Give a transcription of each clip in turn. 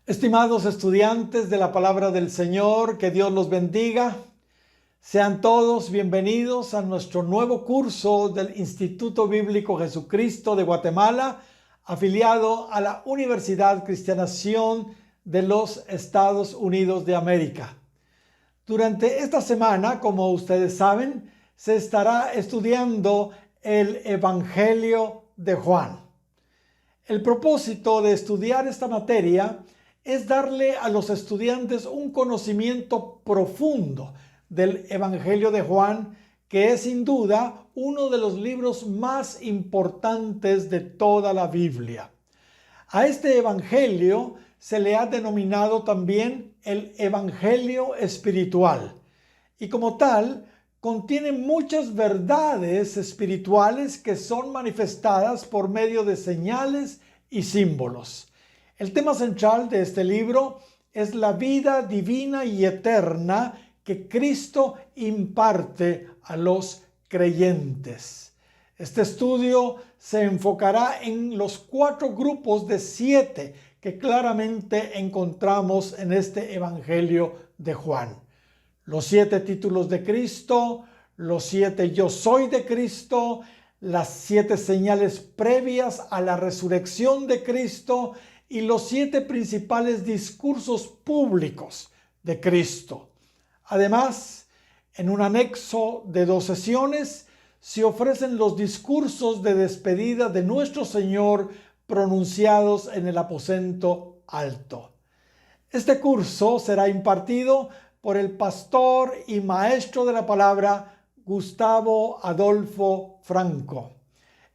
Estimados estudiantes de la palabra del Señor, que Dios los bendiga. Sean todos bienvenidos a nuestro nuevo curso del Instituto Bíblico Jesucristo de Guatemala, afiliado a la Universidad Cristiana Sion de los Estados Unidos de América. Durante esta semana, como ustedes saben, se estará estudiando el Evangelio de Juan. El propósito de estudiar esta materia es darle a los estudiantes un conocimiento profundo del Evangelio de Juan, que es sin duda uno de los libros más importantes de toda la Biblia. A este Evangelio se le ha denominado también el Evangelio espiritual, y como tal contiene muchas verdades espirituales que son manifestadas por medio de señales y símbolos. El tema central de este libro es la vida divina y eterna que Cristo imparte a los creyentes. Este estudio se enfocará en los 4 grupos de 7 que claramente encontramos en este Evangelio de Juan. Los 7 títulos de Cristo, los 7 yo soy de Cristo, las 7 señales previas a la resurrección de Cristo y los 7 principales discursos públicos de Cristo. Además, en un anexo de 2 sesiones se ofrecen los discursos de despedida de nuestro Señor pronunciados en el aposento alto. Este curso será impartido por el pastor y maestro de la palabra Gustavo Adolfo Franco.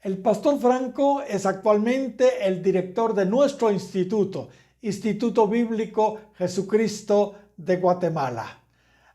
El pastor Franco es actualmente el director de nuestro instituto, Instituto Bíblico Jesucristo de Guatemala.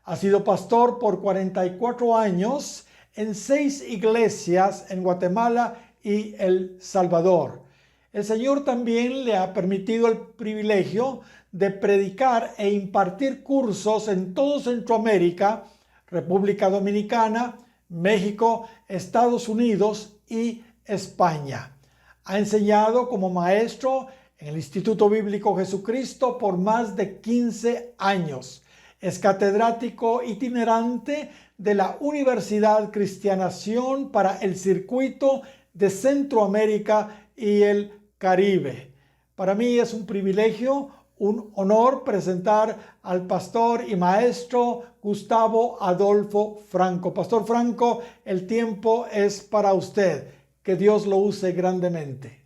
Ha sido pastor por 44 años en 6 iglesias en Guatemala y El Salvador. El Señor también le ha permitido el privilegio de predicar e impartir cursos en todo Centroamérica, República Dominicana, México, Estados Unidos y España. Ha enseñado como maestro en el Instituto Bíblico Jesucristo por más de 15 años. Es catedrático itinerante de la Universidad Cristiana Sion para el circuito de Centroamérica y el Caribe. Para mí es un privilegio, un honor presentar al pastor y maestro Gustavo Adolfo Franco. Pastor Franco, el tiempo es para usted. Que Dios lo use grandemente.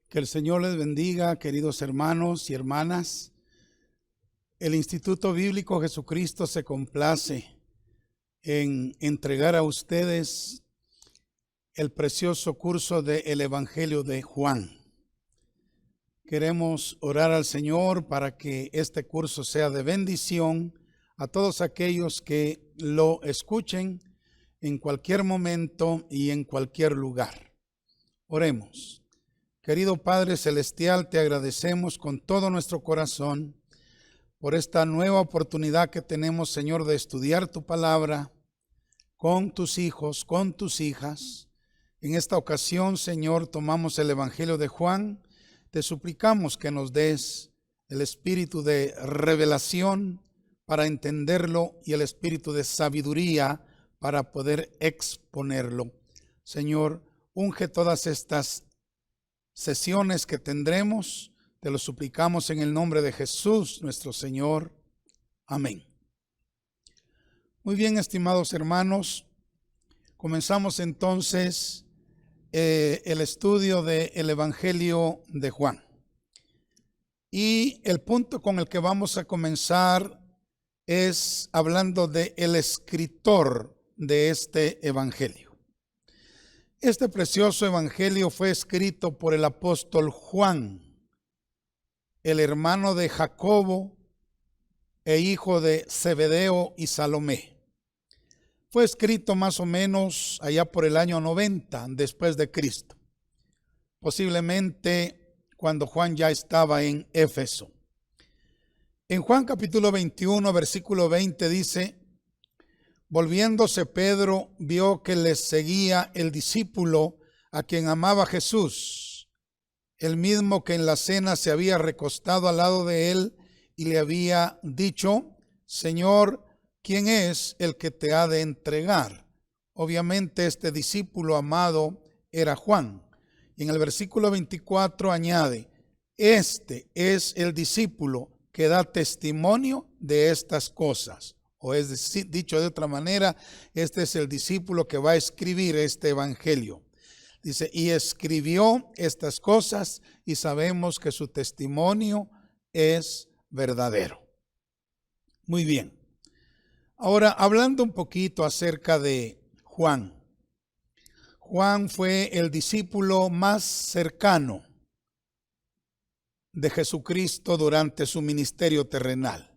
Que el Señor les bendiga, queridos hermanos y hermanas. El Instituto Bíblico Jesucristo se complace en entregar a ustedes el precioso curso del Evangelio de Juan. Queremos orar al Señor para que este curso sea de bendición a todos aquellos que lo escuchen en cualquier momento y en cualquier lugar. Oremos. Querido Padre Celestial, te agradecemos con todo nuestro corazón por esta nueva oportunidad que tenemos, Señor, de estudiar tu palabra con tus hijos, con tus hijas. En esta ocasión, Señor, tomamos el Evangelio de Juan. Te suplicamos que nos des el espíritu de revelación para entenderlo y el espíritu de sabiduría para poder exponerlo. Señor, unge todas estas sesiones que tendremos. Te lo suplicamos en el nombre de Jesús, nuestro Señor. Amén. Muy bien, estimados hermanos, comenzamos entonces el estudio del Evangelio de Juan. Y el punto con el que vamos a comenzar es hablando del escritor de este Evangelio. Este precioso Evangelio fue escrito por el apóstol Juan, el hermano de Jacobo e hijo de Zebedeo y Salomé. Fue escrito más o menos allá por el año 90 después de Cristo, posiblemente cuando Juan ya estaba en Éfeso. En Juan capítulo 21, versículo 20 dice: Volviéndose Pedro, vio que les seguía el discípulo a quien amaba Jesús, el mismo que en la cena se había recostado al lado de él y le había dicho: Señor, ¿quién es el que te ha de entregar? Obviamente este discípulo amado era Juan. Y en el versículo 24 añade: este es el discípulo que da testimonio de estas cosas. O es decir, dicho de otra manera, este es el discípulo que va a escribir este evangelio. Dice, y escribió estas cosas y sabemos que su testimonio es verdadero. Muy bien. Ahora, hablando un poquito acerca de Juan. Juan fue el discípulo más cercano de Jesucristo durante su ministerio terrenal.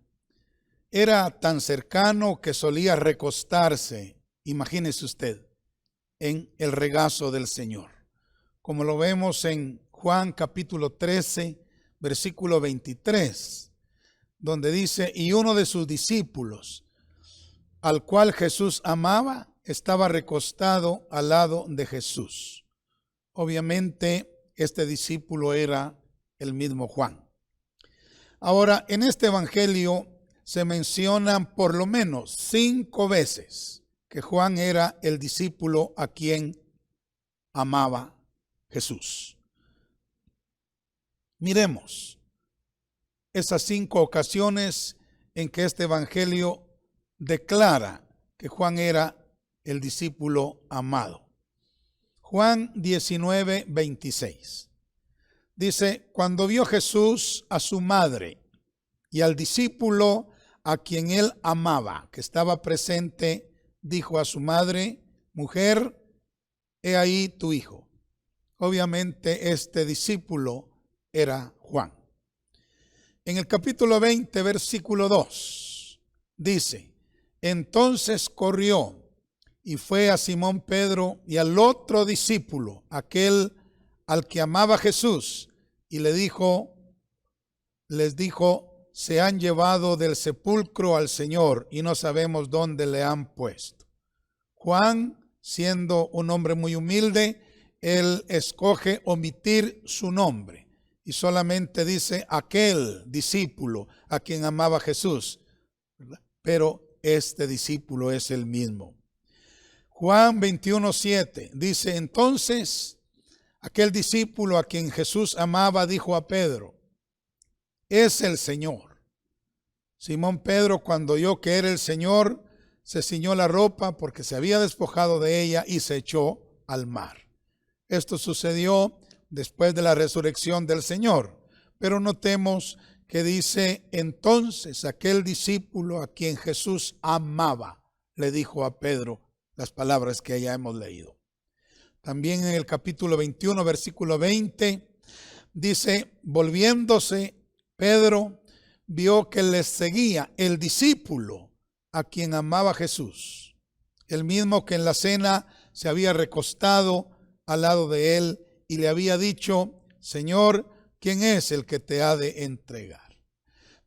Era tan cercano que solía recostarse, imagínese usted, en el regazo del Señor. Como lo vemos en Juan capítulo 13, versículo 23, donde dice, y uno de sus discípulos, al cual Jesús amaba, estaba recostado al lado de Jesús. Obviamente, este discípulo era el mismo Juan. Ahora, en este evangelio se mencionan por lo menos 5 veces que Juan era el discípulo a quien amaba Jesús. Miremos esas 5 ocasiones en que este evangelio declara que Juan era el discípulo amado. Juan 19, 26. Dice, cuando vio Jesús a su madre y al discípulo a quien él amaba, que estaba presente, dijo a su madre, mujer, he ahí tu hijo. Obviamente este discípulo era Juan. En el capítulo 20, versículo 2, dice, entonces corrió y fue a Simón Pedro y al otro discípulo, aquel al que amaba Jesús, y les dijo, se han llevado del sepulcro al Señor y no sabemos dónde le han puesto. Juan, siendo un hombre muy humilde, él escoge omitir su nombre y solamente dice aquel discípulo a quien amaba Jesús, ¿verdad? Pero este discípulo es el mismo. Juan 21:7 dice, entonces aquel discípulo a quien Jesús amaba dijo a Pedro, es el Señor. Simón Pedro, cuando oyó que era el Señor, se ciñó la ropa porque se había despojado de ella y se echó al mar. Esto sucedió después de la resurrección del Señor. Pero notemos que dice, entonces aquel discípulo a quien Jesús amaba, le dijo a Pedro las palabras que ya hemos leído. También en el capítulo 21, versículo 20, dice, volviéndose Pedro, vio que les seguía el discípulo a quien amaba Jesús, el mismo que en la cena se había recostado al lado de él y le había dicho, Señor, ¿quién es el que te ha de entregar?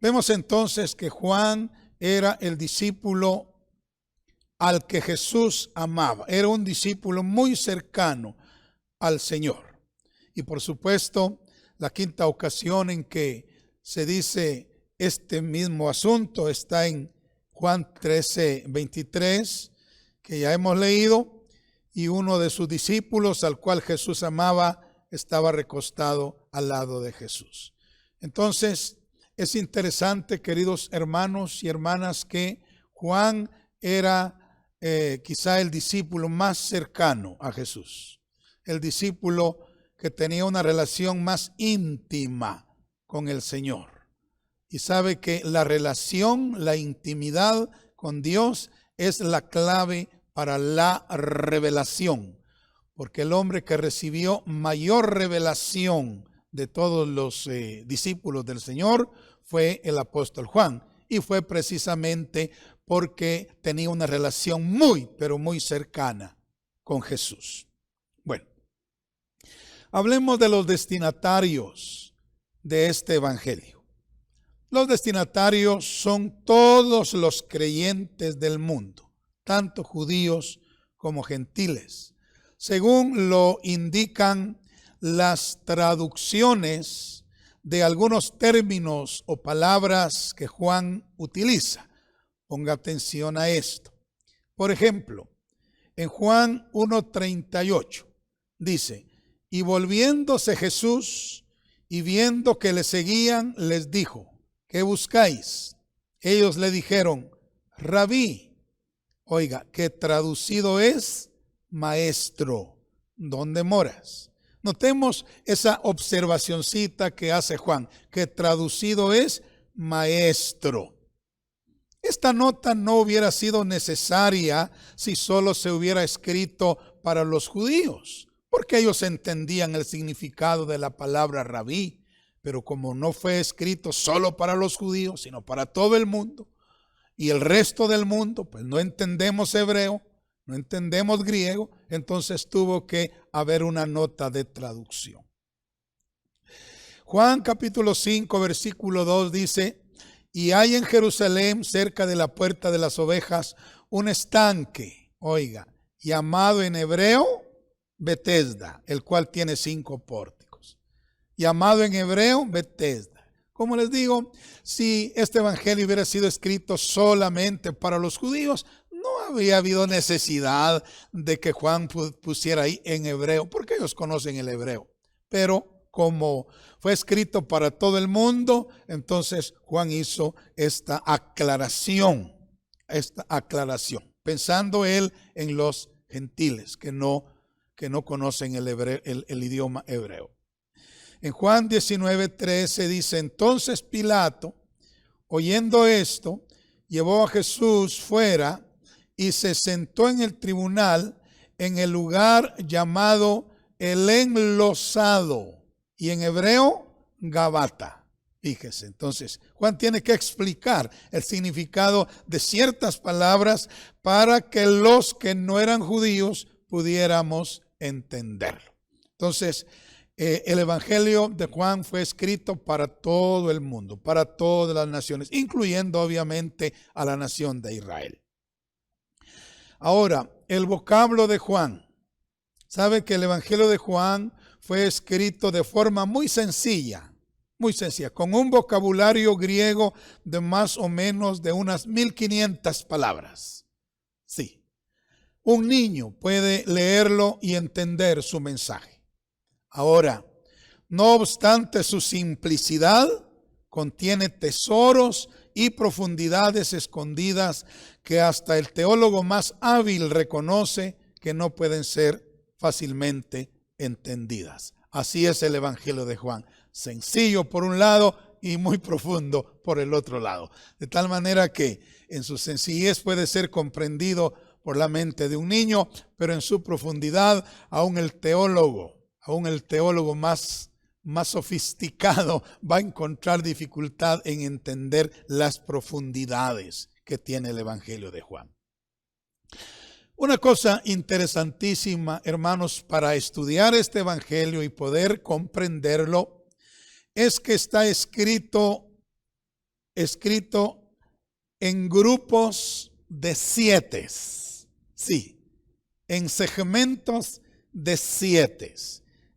Vemos entonces que Juan era el discípulo al que Jesús amaba. Era un discípulo muy cercano al Señor. Y por supuesto, la quinta ocasión en que se dice este mismo asunto está en Juan 13, 23, que ya hemos leído, y uno de sus discípulos al cual Jesús amaba estaba recostado al lado de Jesús. Entonces, es interesante, queridos hermanos y hermanas, que Juan era quizá el discípulo más cercano a Jesús, el discípulo que tenía una relación más íntima con el Señor. Y sabe que la relación, la intimidad con Dios es la clave para la revelación, porque el hombre que recibió mayor revelación de todos los discípulos del Señor fue el apóstol Juan, y fue precisamente porque tenía una relación muy, pero muy cercana con Jesús. Bueno, hablemos de los destinatarios de este evangelio. Los destinatarios son todos los creyentes del mundo, tanto judíos como gentiles, según lo indican las traducciones de algunos términos o palabras que Juan utiliza. Ponga atención a esto. Por ejemplo, en Juan 1:38 dice: y volviéndose Jesús y viendo que le seguían, les dijo: ¿qué buscáis? Ellos le dijeron: Rabí. Oiga, que traducido es maestro, ¿dónde moras? Notemos esa observacioncita que hace Juan, que traducido es maestro. Esta nota no hubiera sido necesaria si solo se hubiera escrito para los judíos, porque ellos entendían el significado de la palabra rabí, pero como no fue escrito solo para los judíos, sino para todo el mundo, y el resto del mundo, pues no entendemos hebreo, no entendemos griego, entonces tuvo que haber una nota de traducción. Juan capítulo 5, versículo 2 dice: y hay en Jerusalén, cerca de la puerta de las ovejas, un estanque, oiga, llamado en hebreo Betesda, el cual tiene 5 pórticos. Llamado en hebreo Betesda. Como les digo, si este evangelio hubiera sido escrito solamente para los judíos, no habría habido necesidad de que Juan pusiera ahí en hebreo, porque ellos conocen el hebreo. Pero como fue escrito para todo el mundo, entonces Juan hizo esta aclaración, pensando él en los gentiles que no conocen el idioma hebreo. En Juan 19:13 dice: entonces Pilato, oyendo esto, llevó a Jesús fuera y se sentó en el tribunal en el lugar llamado el enlosado, y en hebreo Gabata. Fíjese, entonces Juan tiene que explicar el significado de ciertas palabras para que los que no eran judíos pudiéramos entenderlo. Entonces, el evangelio de Juan fue escrito para todo el mundo, para todas las naciones, incluyendo obviamente a la nación de Israel. Ahora, el vocablo de Juan. Sabe que el evangelio de Juan fue escrito de forma muy sencilla, con un vocabulario griego de más o menos de unas 1500 palabras. Sí, un niño puede leerlo y entender su mensaje. Ahora, no obstante su simplicidad, contiene tesoros y profundidades escondidas que hasta el teólogo más hábil reconoce que no pueden ser fácilmente entendidas. Así es el evangelio de Juan, sencillo por un lado y muy profundo por el otro lado, de tal manera que en su sencillez puede ser comprendido por la mente de un niño, pero en su profundidad aún el teólogo más sofisticado va a encontrar dificultad en entender las profundidades que tiene el evangelio de Juan. Una cosa interesantísima, hermanos, para estudiar este evangelio y poder comprenderlo, es que está escrito en grupos de 7. Sí, en segmentos de 7.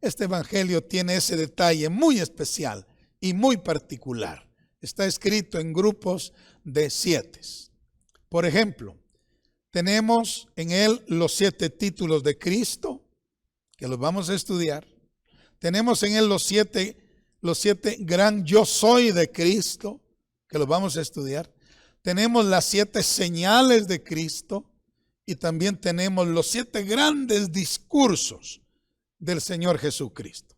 Este evangelio tiene ese detalle muy especial y muy particular. Está escrito en grupos de 7. Por ejemplo, tenemos en él los 7 títulos de Cristo, que los vamos a estudiar. Tenemos en él los siete gran yo soy de Cristo, que los vamos a estudiar. Tenemos las 7 señales de Cristo y también tenemos los 7 grandes discursos del Señor Jesucristo.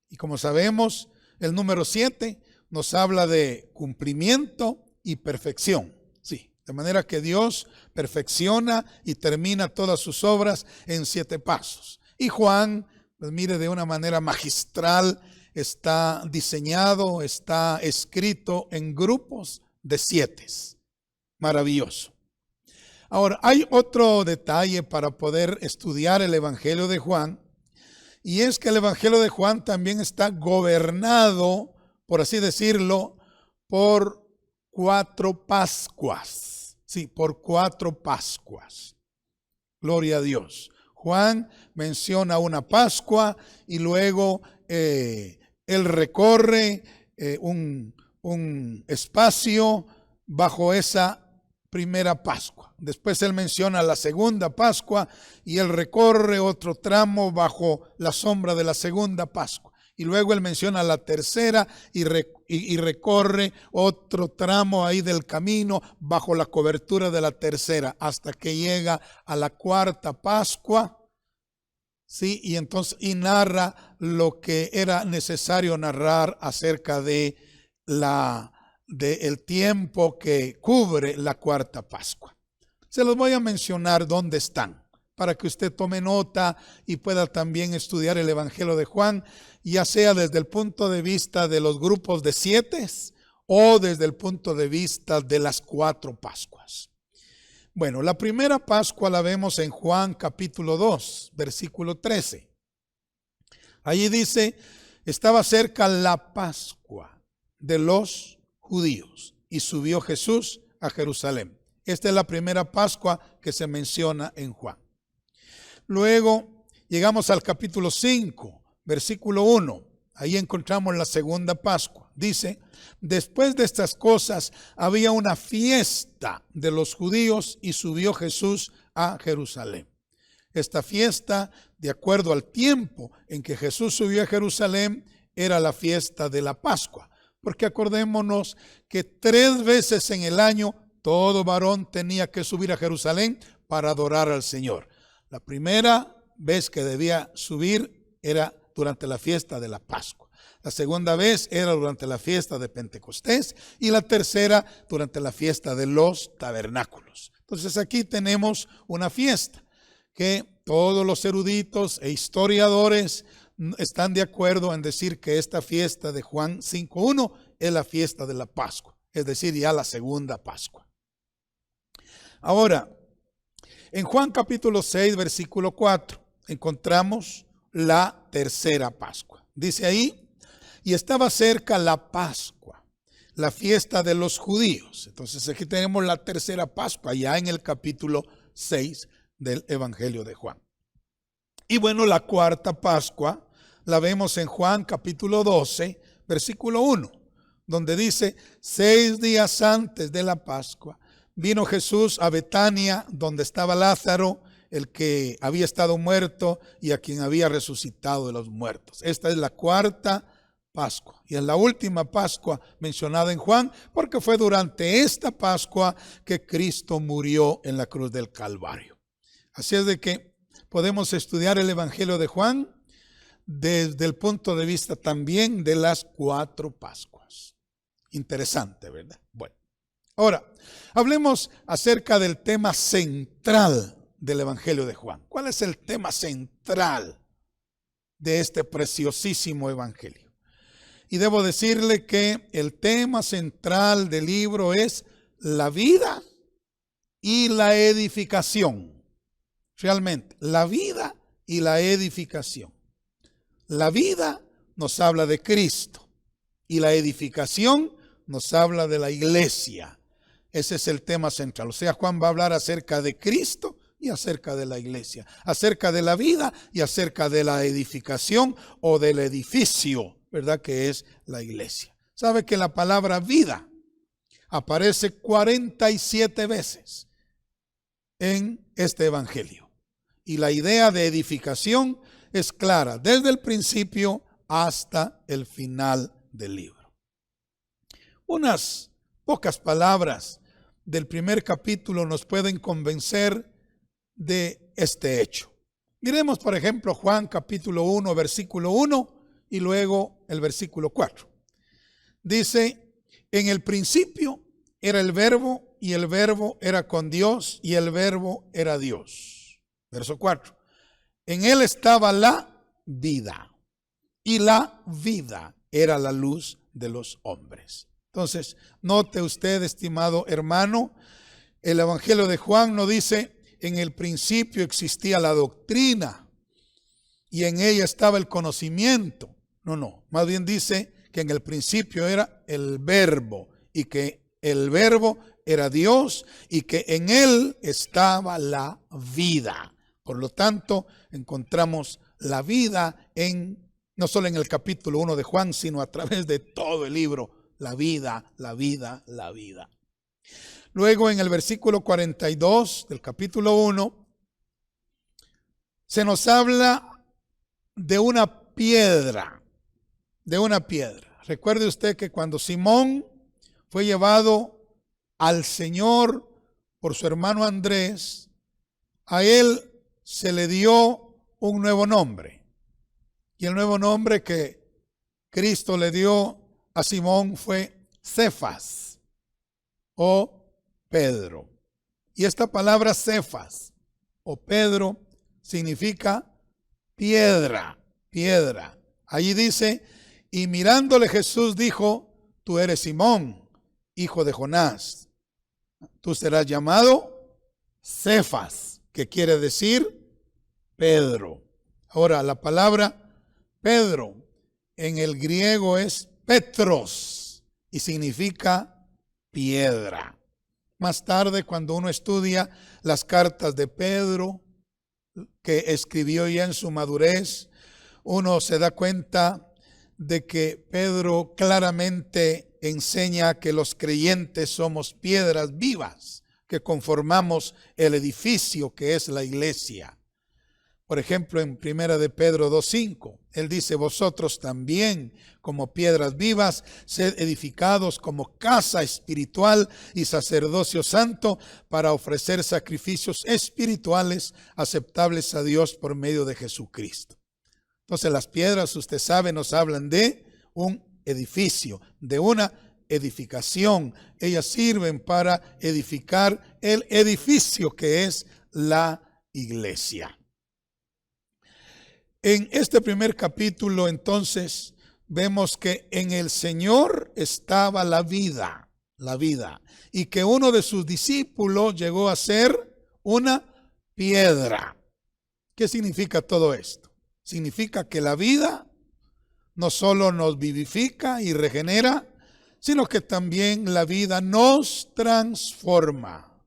Y como sabemos, el número 7 nos habla de cumplimiento y perfección. Sí, de manera que Dios perfecciona y termina todas sus obras en 7 pasos. Y Juan, pues mire, de una manera magistral está diseñado, está escrito en grupos de 7. Maravilloso. Ahora, hay otro detalle para poder estudiar el evangelio de Juan, y es que el evangelio de Juan también está gobernado, por así decirlo, por 4 Pascuas. Sí, por 4 Pascuas. Gloria a Dios. Juan menciona una Pascua y luego él recorre un espacio bajo esa primera Pascua. Después él menciona la segunda Pascua y él recorre otro tramo bajo la sombra de la segunda Pascua. Y luego él menciona la tercera y recorre otro tramo ahí del camino bajo la cobertura de la tercera hasta que llega a la cuarta Pascua. Sí, y entonces narra lo que era necesario narrar acerca de el tiempo que cubre la cuarta Pascua. Se los voy a mencionar dónde están, para que usted tome nota y pueda también estudiar el Evangelio de Juan, ya sea desde el punto de vista de los grupos de 7 o desde el punto de vista de las 4 Pascuas. Bueno, la primera Pascua la vemos en Juan capítulo 2, versículo 13. Allí dice, estaba cerca la Pascua de los judíos y subió Jesús a Jerusalén. Esta es la primera Pascua que se menciona en Juan. Luego llegamos al capítulo 5, versículo 1. Ahí encontramos la segunda Pascua. Dice, después de estas cosas había una fiesta de los judíos y subió Jesús a Jerusalén. Esta fiesta, de acuerdo al tiempo en que Jesús subió a Jerusalén, era la fiesta de la Pascua. Porque acordémonos que 3 veces en el año todo varón tenía que subir a Jerusalén para adorar al Señor. La primera vez que debía subir era durante la fiesta de la Pascua. La segunda vez era durante la fiesta de Pentecostés y la tercera durante la fiesta de los tabernáculos. Entonces aquí tenemos una fiesta que todos los eruditos e historiadores están de acuerdo en decir que esta fiesta de Juan 5:1 es la fiesta de la Pascua, es decir, ya la segunda Pascua. Ahora, en Juan capítulo 6, versículo 4, encontramos la tercera Pascua. Dice ahí, y estaba cerca la Pascua, la fiesta de los judíos. Entonces aquí tenemos la tercera Pascua, ya en el capítulo 6 del Evangelio de Juan. Y bueno, la cuarta Pascua la vemos en Juan capítulo 12, versículo 1, donde dice, 6 días antes de la Pascua, vino Jesús a Betania, donde estaba Lázaro, el que había estado muerto y a quien había resucitado de los muertos. Esta es la cuarta Pascua y es la última Pascua mencionada en Juan, porque fue durante esta Pascua que Cristo murió en la cruz del Calvario. Así es de que podemos estudiar el Evangelio de Juan desde el punto de vista también de las 4 Pascuas. Interesante, ¿verdad? Bueno, ahora hablemos acerca del tema central del Evangelio de Juan. ¿Cuál es el tema central de este preciosísimo Evangelio? Y debo decirle que el tema central del libro es la vida y la edificación. Realmente, la vida y la edificación. La vida nos habla de Cristo y la edificación nos habla de la iglesia. Ese es el tema central. O sea, Juan va a hablar acerca de Cristo y acerca de la iglesia, acerca de la vida y acerca de la edificación o del edificio, ¿verdad? Que es la iglesia. ¿Sabe que la palabra vida aparece 47 veces en este evangelio? Y la idea de edificación es clara desde el principio hasta el final del libro. Unas pocas palabras del primer capítulo nos pueden convencer de este hecho. Miremos, por ejemplo, Juan capítulo 1, versículo 1 y luego el versículo 4. Dice, en el principio era el verbo y el verbo era con Dios y el verbo era Dios. Verso 4. En él estaba la vida y la vida era la luz de los hombres. Entonces, note usted, estimado hermano, el Evangelio de Juan no dice, en el principio existía la doctrina y en ella estaba el conocimiento. No, más bien dice que en el principio era el verbo y que el verbo era Dios y que en Él estaba la vida. Por lo tanto, encontramos la vida no solo en el capítulo 1 de Juan, sino a través de todo el libro. La vida, la vida, la vida. Luego en el versículo 42 del capítulo 1, se nos habla de una piedra, Recuerde usted que cuando Simón fue llevado al Señor por su hermano Andrés, a él se le dio un nuevo nombre. Y el nuevo nombre que Cristo le dio a Simón fue Cefas o Pedro. Y esta palabra Cefas o Pedro significa piedra. Allí dice, y mirándole Jesús dijo, tú eres Simón, hijo de Jonás. Tú serás llamado Cefas, que quiere decir Pedro. Ahora, la palabra Pedro en el griego es Petros y significa piedra. Más tarde, cuando uno estudia las cartas de Pedro, que escribió ya en su madurez, uno se da cuenta de que Pedro claramente enseña que los creyentes somos piedras vivas, que conformamos el edificio que es la iglesia. Por ejemplo, en 1 de Pedro 2:5, él dice, vosotros también, como piedras vivas, sed edificados como casa espiritual y sacerdocio santo para ofrecer sacrificios espirituales aceptables a Dios por medio de Jesucristo. Entonces las piedras, usted sabe, nos hablan de un edificio, de una edificación. Ellas sirven para edificar el edificio que es la iglesia. En este primer capítulo, entonces, vemos que en el Señor estaba la vida, y que uno de sus discípulos llegó a ser una piedra. ¿Qué significa todo esto? Significa que la vida no solo nos vivifica y regenera, sino que también la vida nos transforma.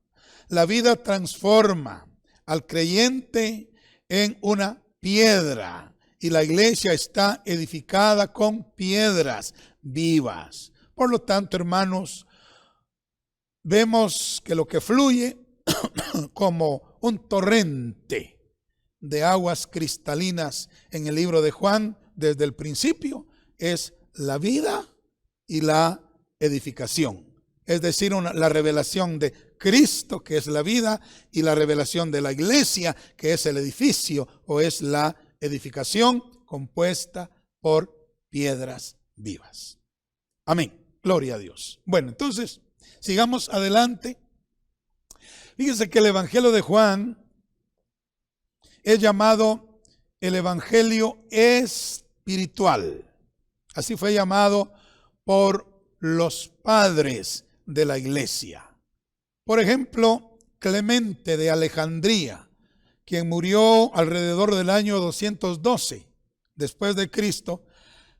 La vida transforma al creyente en una piedra, y la iglesia está edificada con piedras vivas. Por lo tanto, hermanos, vemos que lo que fluye como un torrente de aguas cristalinas en el libro de Juan desde el principio es la vida y la edificación. Es decir, la revelación de Cristo, que es la vida, y la revelación de la iglesia, que es el edificio o es la edificación compuesta por piedras vivas. Amén. Gloria a Dios. Bueno, entonces, sigamos adelante. Fíjense que el Evangelio de Juan es llamado el Evangelio espiritual. Así fue llamado por los padres de la iglesia. Por ejemplo, Clemente de Alejandría, quien murió alrededor del año 212 después de Cristo,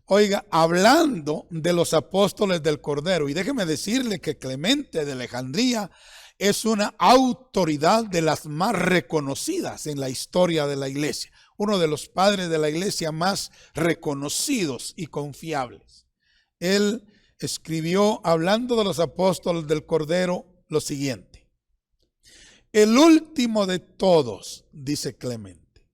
oiga, hablando de los apóstoles del Cordero. Y déjeme decirle que Clemente de Alejandría es una autoridad de las más reconocidas en la historia de la iglesia, uno de los padres de la iglesia más reconocidos y confiables. Él escribió, hablando de los apóstoles del Cordero, lo siguiente: el último de todos, dice Clemente,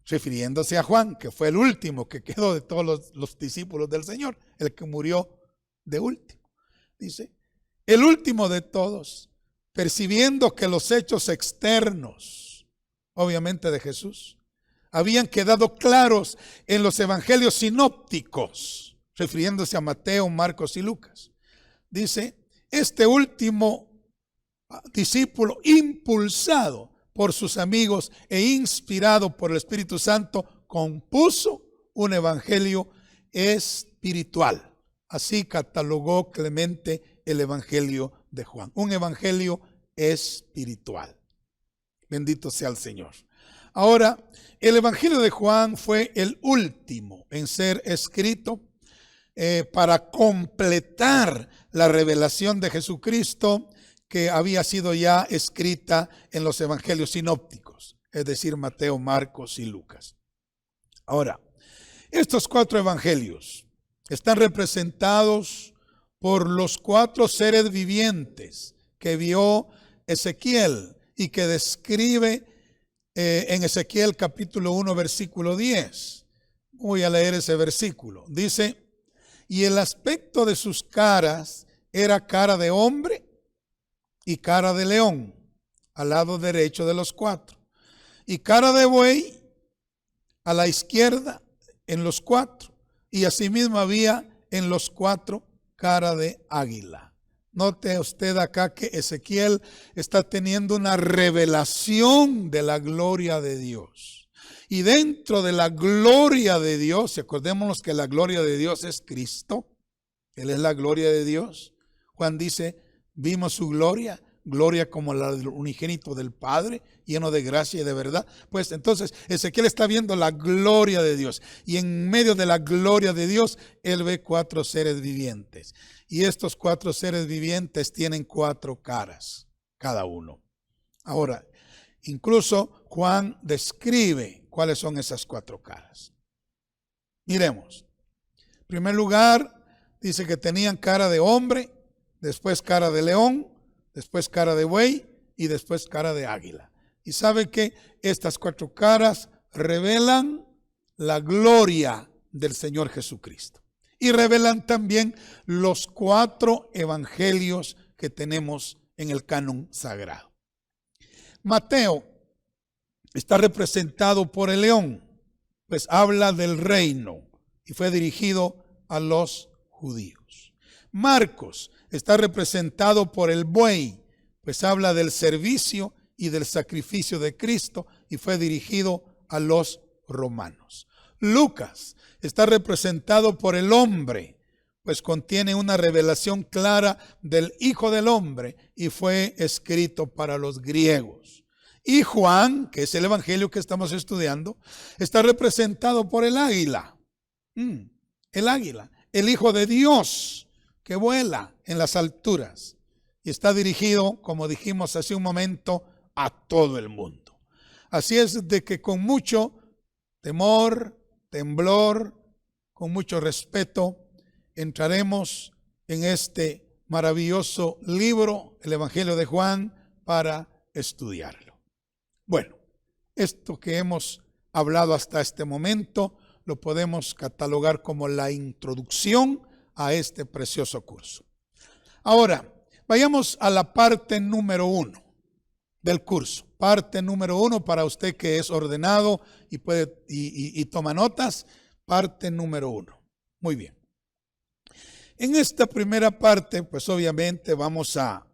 refiriéndose a Juan, que fue el último que quedó de todos los discípulos del Señor, el que murió de último. Dice, el último de todos, percibiendo que los hechos externos, obviamente de Jesús, habían quedado claros en los evangelios sinópticos, refiriéndose a Mateo, Marcos y Lucas. Dice, este último discípulo, impulsado por sus amigos e inspirado por el Espíritu Santo, compuso un evangelio espiritual. Así catalogó Clemente el evangelio de Juan, un evangelio espiritual. Bendito sea el Señor. Ahora, el evangelio de Juan fue el último en ser escrito para completar la revelación de Jesucristo que había sido ya escrita en los evangelios sinópticos, es decir, Mateo, Marcos y Lucas. Ahora, estos 4 evangelios están representados por los 4 seres vivientes que vio Ezequiel y que describe en Ezequiel capítulo 1 versículo 10. Voy a leer ese versículo. Dice: y el aspecto de sus caras era cara de hombre y cara de león, al lado derecho de los 4, y cara de buey a la izquierda en los 4, y asimismo había en los 4 cara de águila. Note usted acá que Ezequiel está teniendo una revelación de la gloria de Dios. Y dentro de la gloria de Dios, acordémonos que la gloria de Dios es Cristo. Él es la gloria de Dios. Juan dice, vimos su gloria, gloria como la del unigénito del Padre, lleno de gracia y de verdad. Pues entonces Ezequiel está viendo la gloria de Dios. Y en medio de la gloria de Dios, él ve 4 seres vivientes. Y estos 4 seres vivientes tienen 4 caras, cada uno. Ahora, incluso Juan describe cuáles son esas 4 caras. Miremos. En primer lugar, dice que tenían cara de hombre, después cara de león, después cara de buey y después cara de águila. Y sabe que estas 4 caras revelan la gloria del Señor Jesucristo. Y revelan también los 4 evangelios que tenemos en el canon sagrado. Mateo está representado por el león, pues habla del reino y fue dirigido a los judíos. Marcos está representado por el buey, pues habla del servicio y del sacrificio de Cristo y fue dirigido a los romanos. Lucas está representado por el hombre, pues contiene una revelación clara del Hijo del Hombre y fue escrito para los griegos. Y Juan, que es el evangelio que estamos estudiando, está representado por el águila. El águila, el Hijo de Dios que vuela en las alturas y está dirigido, como dijimos hace un momento, a todo el mundo. Así es de que con mucho temor, temblor, con mucho respeto, entraremos en este maravilloso libro, el Evangelio de Juan, para estudiarlo. Bueno, esto que hemos hablado hasta este momento lo podemos catalogar como la introducción a este precioso curso. Ahora, vayamos a la parte número 1 del curso. Parte número 1 para usted que es ordenado y toma notas. Parte número 1. Muy bien. En esta primera parte, pues obviamente vamos a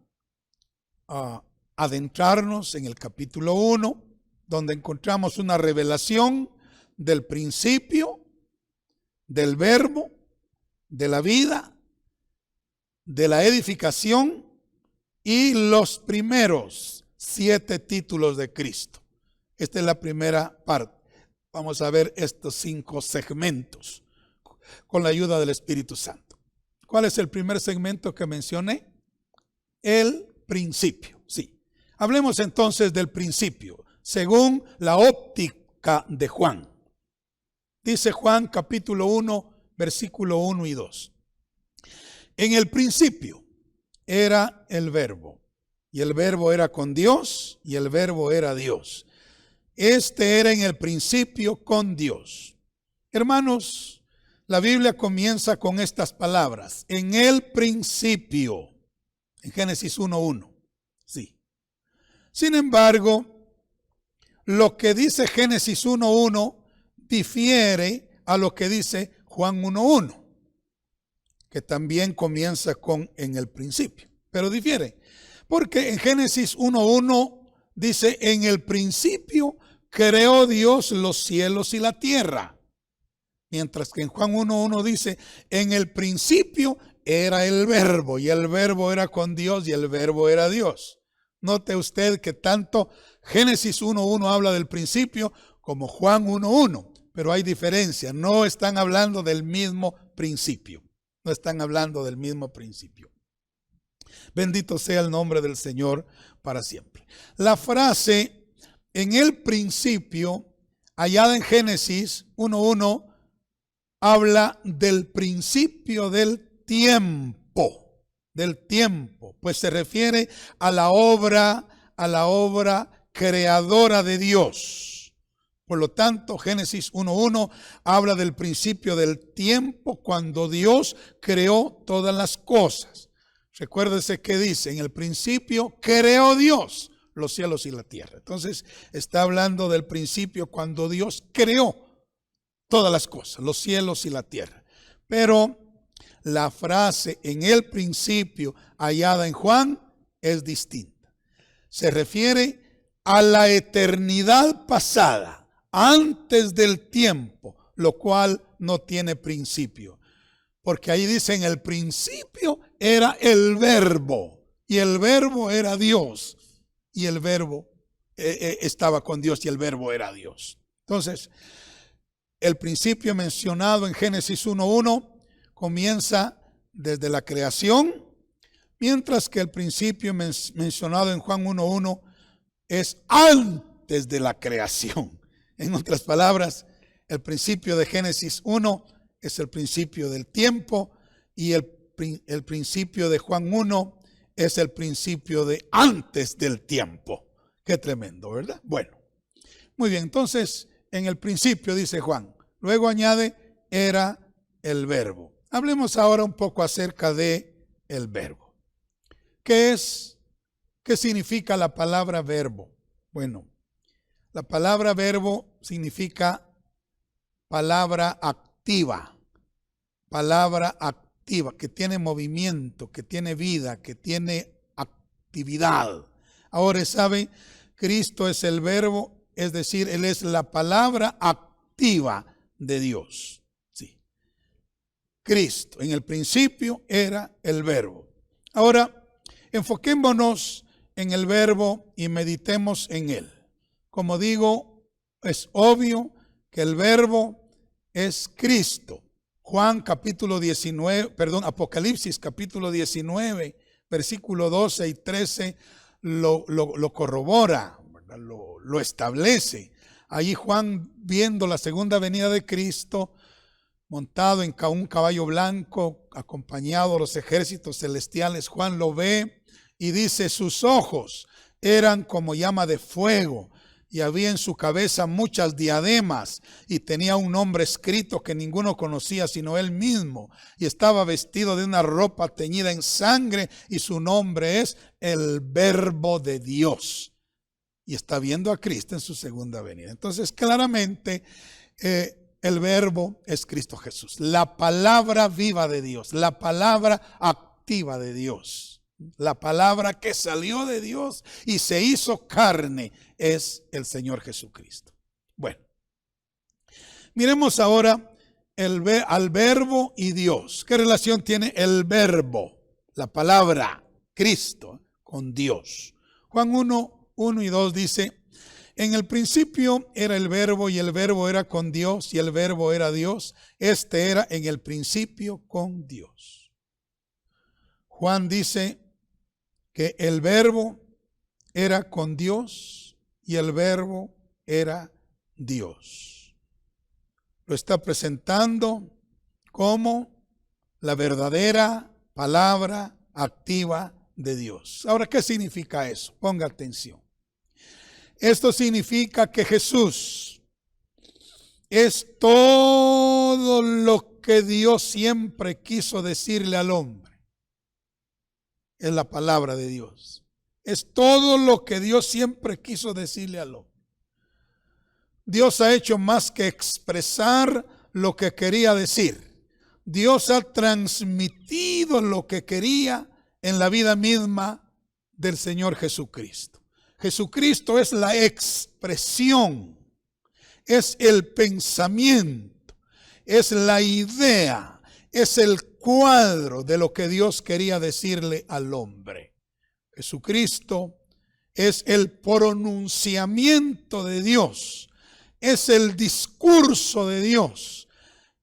adentrarnos en el capítulo 1, donde encontramos una revelación del principio, del verbo, de la vida, de la edificación y los primeros 7 títulos de Cristo. Esta es la primera parte. Vamos a ver estos 5 segmentos con la ayuda del Espíritu Santo. ¿Cuál es el primer segmento que mencioné? El principio, sí. Hablemos entonces del principio, según la óptica de Juan. Dice Juan capítulo 1, versículo 1 y 2. En el principio era el verbo, y el verbo era con Dios, y el verbo era Dios. Este era en el principio con Dios. Hermanos, la Biblia comienza con estas palabras. En el principio. En Génesis 1:1. Sí. Sin embargo, lo que dice Génesis 1:1 difiere a lo que dice Juan 1:1, que también comienza con en el principio. Pero difiere. Porque en Génesis 1:1 dice, en el principio creó Dios los cielos y la tierra. Mientras que en Juan 1:1 dice, en el principio era el verbo, y el verbo era con Dios, y el verbo era Dios. Note usted que tanto Génesis 1:1 habla del principio como Juan 1:1, pero hay diferencia, no están hablando del mismo principio, no están hablando del mismo principio. Bendito sea el nombre del Señor para siempre. La frase en el principio, hallada en Génesis 1:1, habla del principio del tiempo, pues se refiere a la obra creadora de Dios. Por lo tanto, Génesis 1:1 habla del principio del tiempo cuando Dios creó todas las cosas. Recuérdese que dice, en el principio creó Dios los cielos y la tierra. Entonces, está hablando del principio cuando Dios creó todas las cosas, los cielos y la tierra. Pero la frase en el principio hallada en Juan es distinta. Se refiere a la eternidad pasada, antes del tiempo, lo cual no tiene principio. Porque ahí dice, en el principio era el verbo, y el verbo era Dios, y el verbo estaba con Dios, y el verbo era Dios. Entonces, el principio mencionado en Génesis 1:1 comienza desde la creación, mientras que el principio mencionado en Juan 1:1 es antes de la creación. En otras palabras, el principio de Génesis 1 es el principio del tiempo y el principio de Juan 1 es el principio de antes del tiempo. Qué tremendo, ¿verdad? Bueno, muy bien, entonces en el principio dice Juan, luego añade, era el verbo. Hablemos ahora un poco acerca de el verbo. ¿Qué significa la palabra verbo? Bueno, la palabra verbo significa palabra activa, que tiene movimiento, que tiene vida, que tiene actividad. Ahora, ¿sabe? Cristo es el verbo, es decir, Él es la palabra activa de Dios. Sí. Cristo, en el principio era el verbo. Ahora, enfoquémonos en el verbo y meditemos en él. Como digo, es obvio que el verbo es Cristo. Apocalipsis capítulo 19, versículo 12 y 13 lo corrobora, lo establece. Allí Juan, viendo la segunda venida de Cristo, montado en un caballo blanco, acompañado de los ejércitos celestiales, Juan lo ve y dice, sus ojos eran como llama de fuego y había en su cabeza muchas diademas y tenía un nombre escrito que ninguno conocía sino él mismo, y estaba vestido de una ropa teñida en sangre y su nombre es el Verbo de Dios, y está viendo a Cristo en su segunda venida. Entonces claramente el Verbo es Cristo Jesús, la palabra viva de Dios, la palabra activa de Dios. La palabra que salió de Dios y se hizo carne es el Señor Jesucristo. Bueno, miremos ahora al verbo y Dios. ¿Qué relación tiene el verbo, la palabra Cristo, con Dios? Juan 1:1 y 2 dice, en el principio era el verbo y el verbo era con Dios y el verbo era Dios. Este era en el principio con Dios. Juan dice que el verbo era con Dios y el verbo era Dios. Lo está presentando como la verdadera palabra activa de Dios. Ahora, ¿qué significa eso? Ponga atención. Esto significa que Jesús es todo lo que Dios siempre quiso decirle al hombre. Es la palabra de Dios. Es todo lo que Dios siempre quiso decirle al hombre. Dios ha hecho más que expresar lo que quería decir. Dios ha transmitido lo que quería en la vida misma del Señor Jesucristo. Jesucristo es la expresión, es el pensamiento, es la idea, es el cuadro de lo que Dios quería decirle al hombre. Jesucristo es el pronunciamiento de Dios, es el discurso de Dios,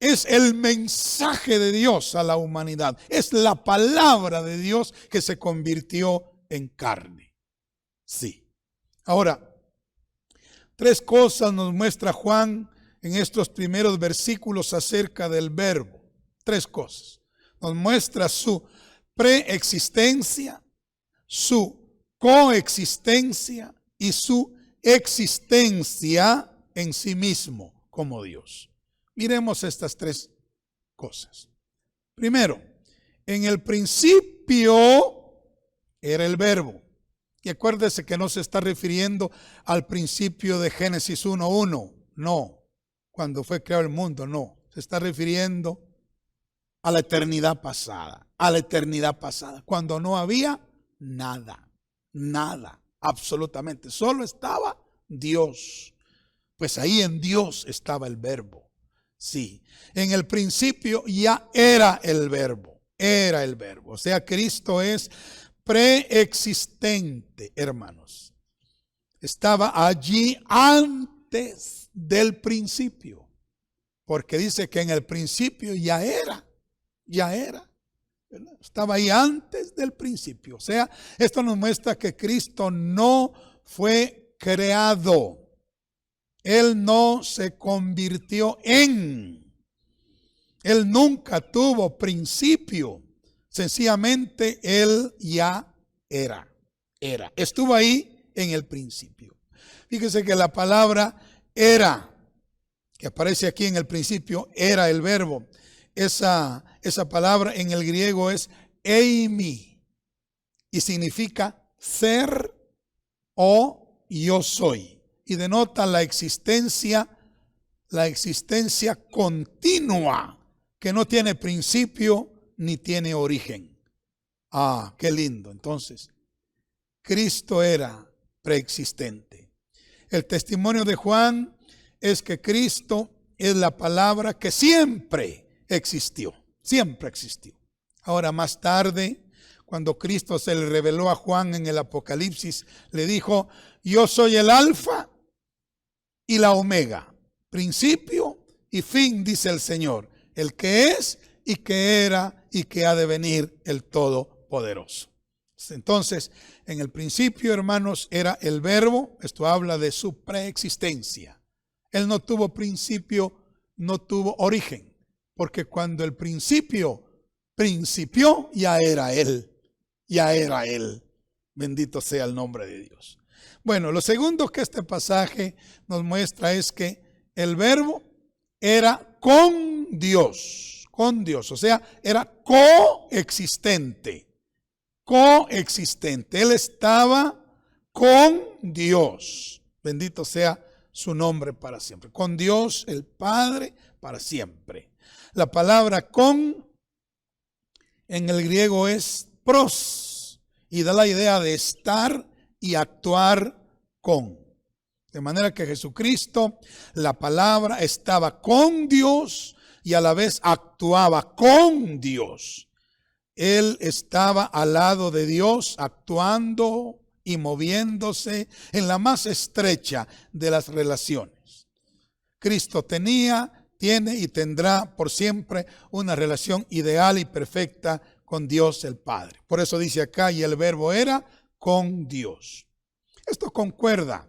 es el mensaje de Dios a la humanidad. Es la palabra de Dios que se convirtió en carne. Sí. Ahora, tres cosas nos muestra Juan en estos primeros versículos acerca del verbo. Tres cosas. Nos muestra su preexistencia, su coexistencia y su existencia en sí mismo como Dios. Miremos estas tres cosas. Primero, en el principio era el verbo. Y acuérdese que no se está refiriendo al principio de Génesis 1:1. No, cuando fue creado el mundo, no. Se está refiriendo a la eternidad pasada. A la eternidad pasada. Cuando no había nada. Nada. Absolutamente. Solo estaba Dios. Pues ahí en Dios estaba el verbo. Sí. En el principio ya era el verbo. Era el verbo. O sea, Cristo es preexistente, hermanos. Estaba allí antes del principio. Porque dice que en el principio ya era. Ya era. ¿Verdad? Estaba ahí antes del principio. O sea, esto nos muestra que Cristo no fue creado. Él no se convirtió en. Él nunca tuvo principio. Sencillamente Él ya era. Estuvo ahí en el principio. Fíjese que la palabra era, que aparece aquí en el principio, era el verbo. Esa palabra en el griego es eimi y significa ser o yo soy. Y denota la existencia continua, que no tiene principio ni tiene origen. Ah, qué lindo. Entonces, Cristo era preexistente. El testimonio de Juan es que Cristo es la palabra que siempre existió. Siempre existió. Ahora, más tarde, cuando Cristo se le reveló a Juan en el Apocalipsis, le dijo: yo soy el alfa y la omega, principio y fin, dice el Señor, el que es y que era y que ha de venir, el Todopoderoso. Entonces, en el principio, hermanos, era el verbo. Esto habla de su preexistencia. Él no tuvo principio, no tuvo origen, porque cuando el principio principió, ya era Él. Ya era Él. Bendito sea el nombre de Dios. Bueno, lo segundo que este pasaje nos muestra es que el verbo era con Dios, o sea, era coexistente. Él estaba con Dios. Bendito sea su nombre para siempre. Con Dios el Padre para siempre. La palabra con en el griego es pros y da la idea de estar y actuar con. De manera que Jesucristo, la palabra, estaba con Dios y a la vez actuaba con Dios. Él estaba al lado de Dios, actuando y moviéndose en la más estrecha de las relaciones. Cristo tenía, tiene y tendrá por siempre una relación ideal y perfecta con Dios el Padre. Por eso dice acá, y el verbo era con Dios. Esto concuerda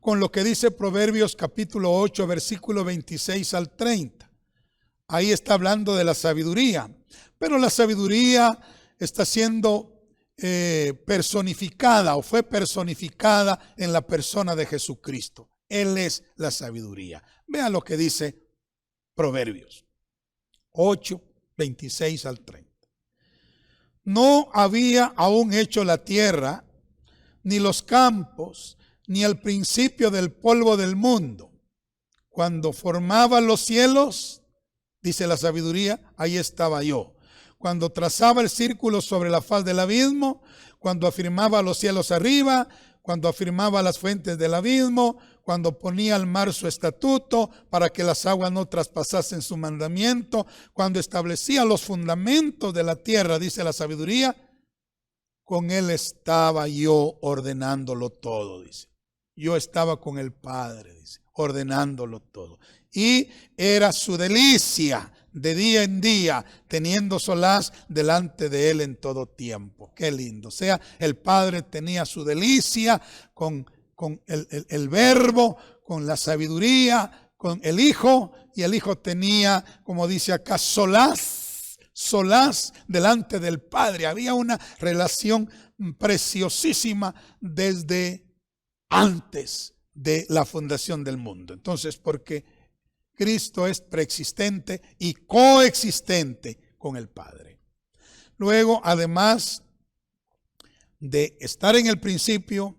con lo que dice Proverbios capítulo 8, versículo 26 al 30. Ahí está hablando de la sabiduría, pero la sabiduría está siendo personificada o fue personificada en la persona de Jesucristo. Él es la sabiduría. Vean lo que dice Proverbios 8, 26 al 30. No había aún hecho la tierra, ni los campos, ni el principio del polvo del mundo. Cuando formaba los cielos, dice la sabiduría, ahí estaba yo. Cuando trazaba el círculo sobre la faz del abismo, cuando afirmaba los cielos arriba, cuando afirmaba las fuentes del abismo, cuando ponía al mar su estatuto para que las aguas no traspasasen su mandamiento, cuando establecía los fundamentos de la tierra, dice la sabiduría, con él estaba yo ordenándolo todo, dice. yo estaba con el Padre, dice, ordenándolo todo. Y era su delicia de día en día, teniendo solaz delante de él en todo tiempo. Qué lindo. O sea, el Padre tenía su delicia con el Verbo, con la sabiduría, con el Hijo, y el Hijo tenía, como dice acá, solaz delante del Padre. Había una relación preciosísima desde antes de la fundación del mundo. Entonces, porque Cristo es preexistente y coexistente con el Padre. Luego, además de estar en el principio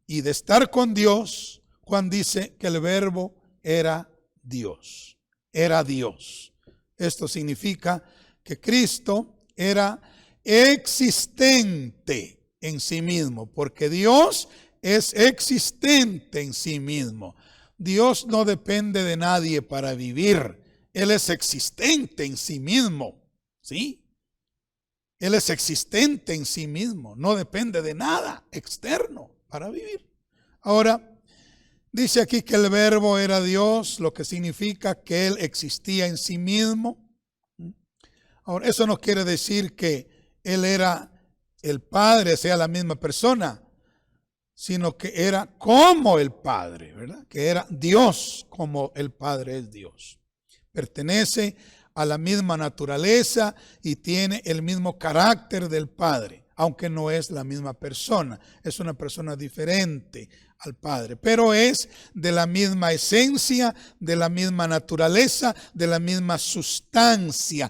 y de estar con Dios, Juan dice que el Verbo era Dios. Era Dios. Esto significa que Cristo era existente en sí mismo, porque Dios es existente en sí mismo. Dios no depende de nadie para vivir. Él es existente en sí mismo. ¿Sí? Él es existente en sí mismo. No depende de nada externo para vivir. Ahora, dice aquí que el Verbo era Dios, lo que significa que Él existía en sí mismo. Ahora, eso no quiere decir que Él era el Padre, sea la misma persona, sino que era como el Padre, ¿verdad? Que era Dios como el Padre es Dios. Pertenece a la misma naturaleza y tiene el mismo carácter del Padre, aunque no es la misma persona. Es una persona diferente al Padre, pero es de la misma esencia, de la misma naturaleza, de la misma sustancia.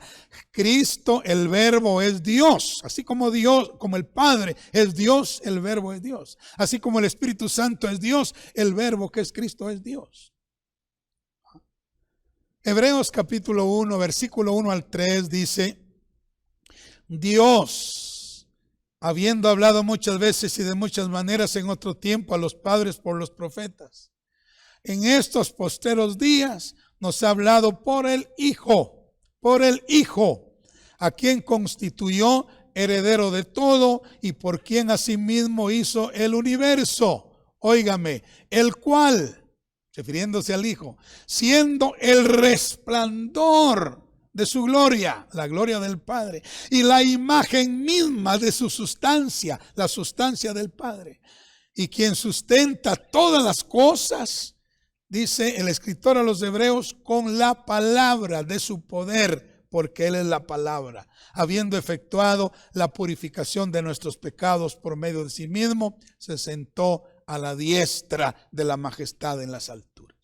Cristo, el Verbo, es Dios. Así como Dios, como el Padre es Dios, el Verbo es Dios. Así como el Espíritu Santo es Dios, el Verbo que es Cristo es Dios. Hebreos capítulo 1, versículo 1 al 3 dice: Dios, habiendo hablado muchas veces y de muchas maneras en otro tiempo a los padres por los profetas, en estos posteros días nos ha hablado por el Hijo, a quien constituyó heredero de todo y por quien asimismo hizo el universo. Óigame, el cual, refiriéndose al Hijo, siendo el resplandor de su gloria, la gloria del Padre, y la imagen misma de su sustancia, la sustancia del Padre, y quien sustenta todas las cosas, dice el escritor a los Hebreos, con la palabra de su poder, porque Él es la palabra, habiendo efectuado la purificación de nuestros pecados por medio de sí mismo, se sentó a la diestra de la majestad en las alturas.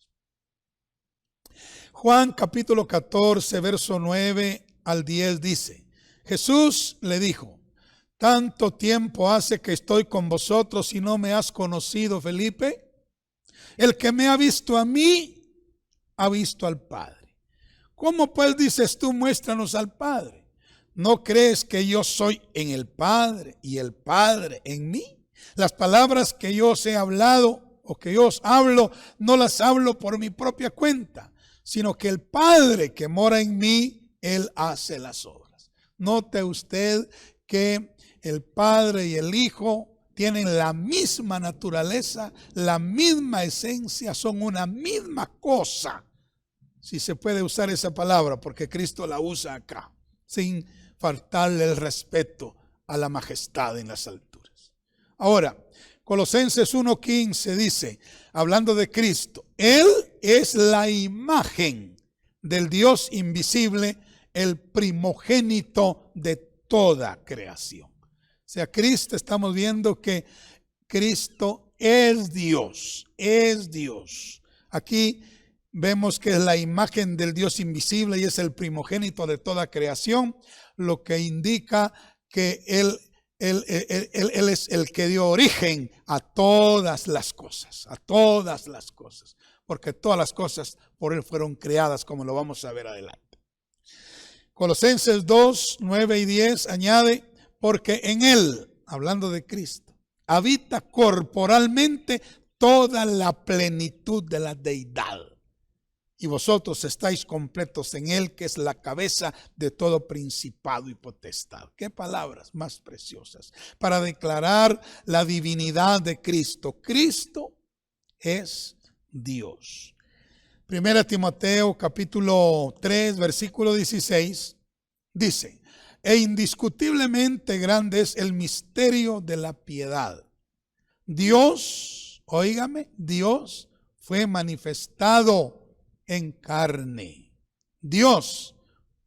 Juan capítulo 14, verso 9 al 10 dice: Jesús le dijo: ¿tanto tiempo hace que estoy con vosotros y no me has conocido, Felipe? El que me ha visto a mí, ha visto al Padre. ¿Cómo pues dices tú, muéstranos al Padre? ¿No crees que yo soy en el Padre y el Padre en mí? Las palabras que yo os he hablado o que yo os hablo, no las hablo por mi propia cuenta, sino que el Padre que mora en mí, Él hace las obras. Note usted que el Padre y el Hijo tienen la misma naturaleza, la misma esencia, son una misma cosa. Si se puede usar esa palabra, porque Cristo la usa acá, sin faltarle el respeto a la majestad en las alturas. Ahora, Colosenses 1:15 dice, hablando de Cristo, Él es la imagen del Dios invisible, el primogénito de toda creación. O sea, Cristo, estamos viendo que Cristo es Dios, es Dios. Aquí vemos que es la imagen del Dios invisible y es el primogénito de toda creación, lo que indica que Él es el que dio origen a todas las cosas, porque todas las cosas por Él fueron creadas, como lo vamos a ver adelante. Colosenses 2, 9 y 10 añade, porque en Él, hablando de Cristo, habita corporalmente toda la plenitud de la deidad. Y vosotros estáis completos en Él, que es la cabeza de todo principado y potestad. Qué palabras más preciosas para declarar la divinidad de Cristo. Cristo es Dios. 1 Timoteo capítulo 3, versículo 16, dice: e indiscutiblemente grande es el misterio de la piedad. Dios, óigame, Dios fue manifestado en carne. Dios,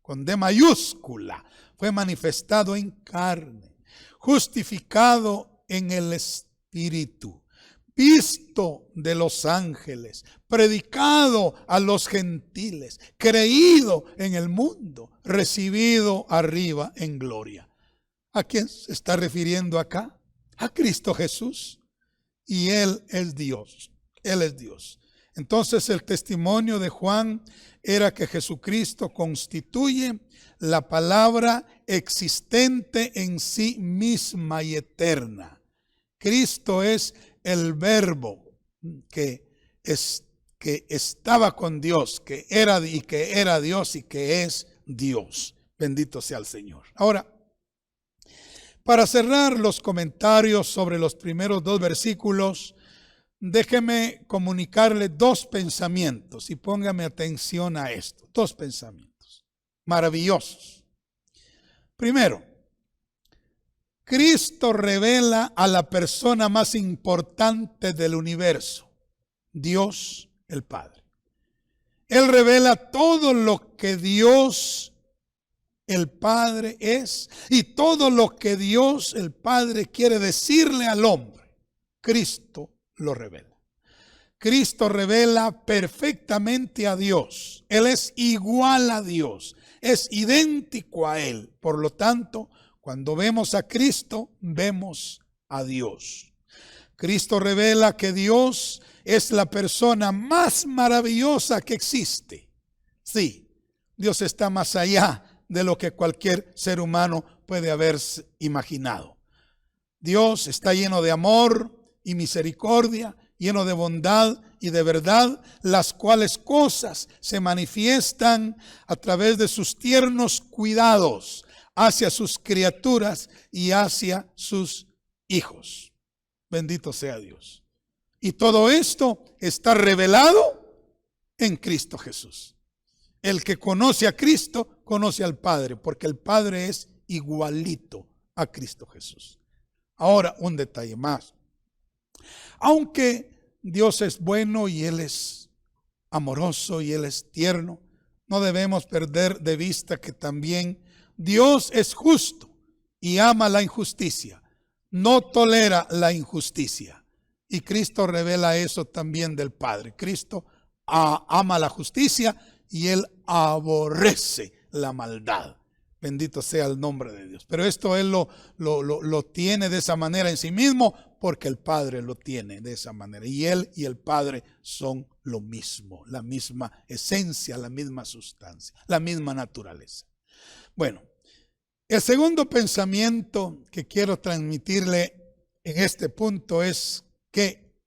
con D mayúscula, fue manifestado en carne, justificado en el Espíritu, visto de los ángeles, predicado a los gentiles, creído en el mundo, recibido arriba en gloria. ¿A quién se está refiriendo acá? A Cristo Jesús. Y Él es Dios. Él es Dios. Entonces el testimonio de Juan era que Jesucristo constituye la palabra existente en sí misma y eterna. Cristo es el verbo que estaba con Dios, que era Dios y que es Dios. Bendito sea el Señor. Ahora, para cerrar los comentarios sobre los primeros dos versículos, déjeme comunicarle dos pensamientos y póngame atención a esto. Dos pensamientos maravillosos. Primero, Cristo revela a la persona más importante del universo, Dios el Padre. Él revela todo lo que Dios el Padre es y todo lo que Dios el Padre quiere decirle al hombre. Cristo lo revela. Cristo revela perfectamente a Dios. Él es igual a Dios, es idéntico a Él. Por lo tanto, cuando vemos a Cristo, vemos a Dios. Cristo revela que Dios es la persona más maravillosa que existe. Sí, Dios está más allá de lo que cualquier ser humano puede haberse imaginado. Dios está lleno de amor y misericordia, lleno de bondad y de verdad, las cuales cosas se manifiestan a través de sus tiernos cuidados hacia sus criaturas y hacia sus hijos. Bendito sea Dios. Y todo esto está revelado en Cristo Jesús. El que conoce a Cristo, conoce al Padre, porque el Padre es igualito a Cristo Jesús. Ahora, un detalle más. Aunque Dios es bueno y Él es amoroso y Él es tierno, no debemos perder de vista que también Dios es justo y ama la injusticia, no tolera la injusticia. Y Cristo revela eso también del Padre. Cristo ama la justicia y Él aborrece la maldad. Bendito sea el nombre de Dios. Pero esto Él lo tiene de esa manera en sí mismo porque el Padre lo tiene de esa manera. Y Él y el Padre son lo mismo, la misma esencia, la misma sustancia, la misma naturaleza. Bueno, el segundo pensamiento que quiero transmitirle en este punto es que,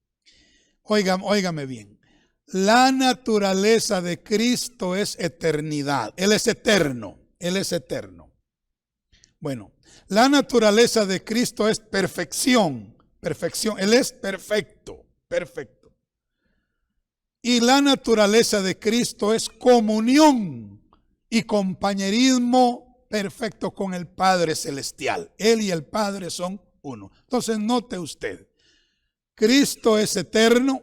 óigame bien, la naturaleza de Cristo es eternidad. Él es eterno. Él es eterno. Bueno, la naturaleza de Cristo es perfección. Perfección. Él es perfecto. Perfecto. Y la naturaleza de Cristo es comunión y compañerismo perfecto con el Padre Celestial. Él y el Padre son uno. Entonces note usted, Cristo es eterno.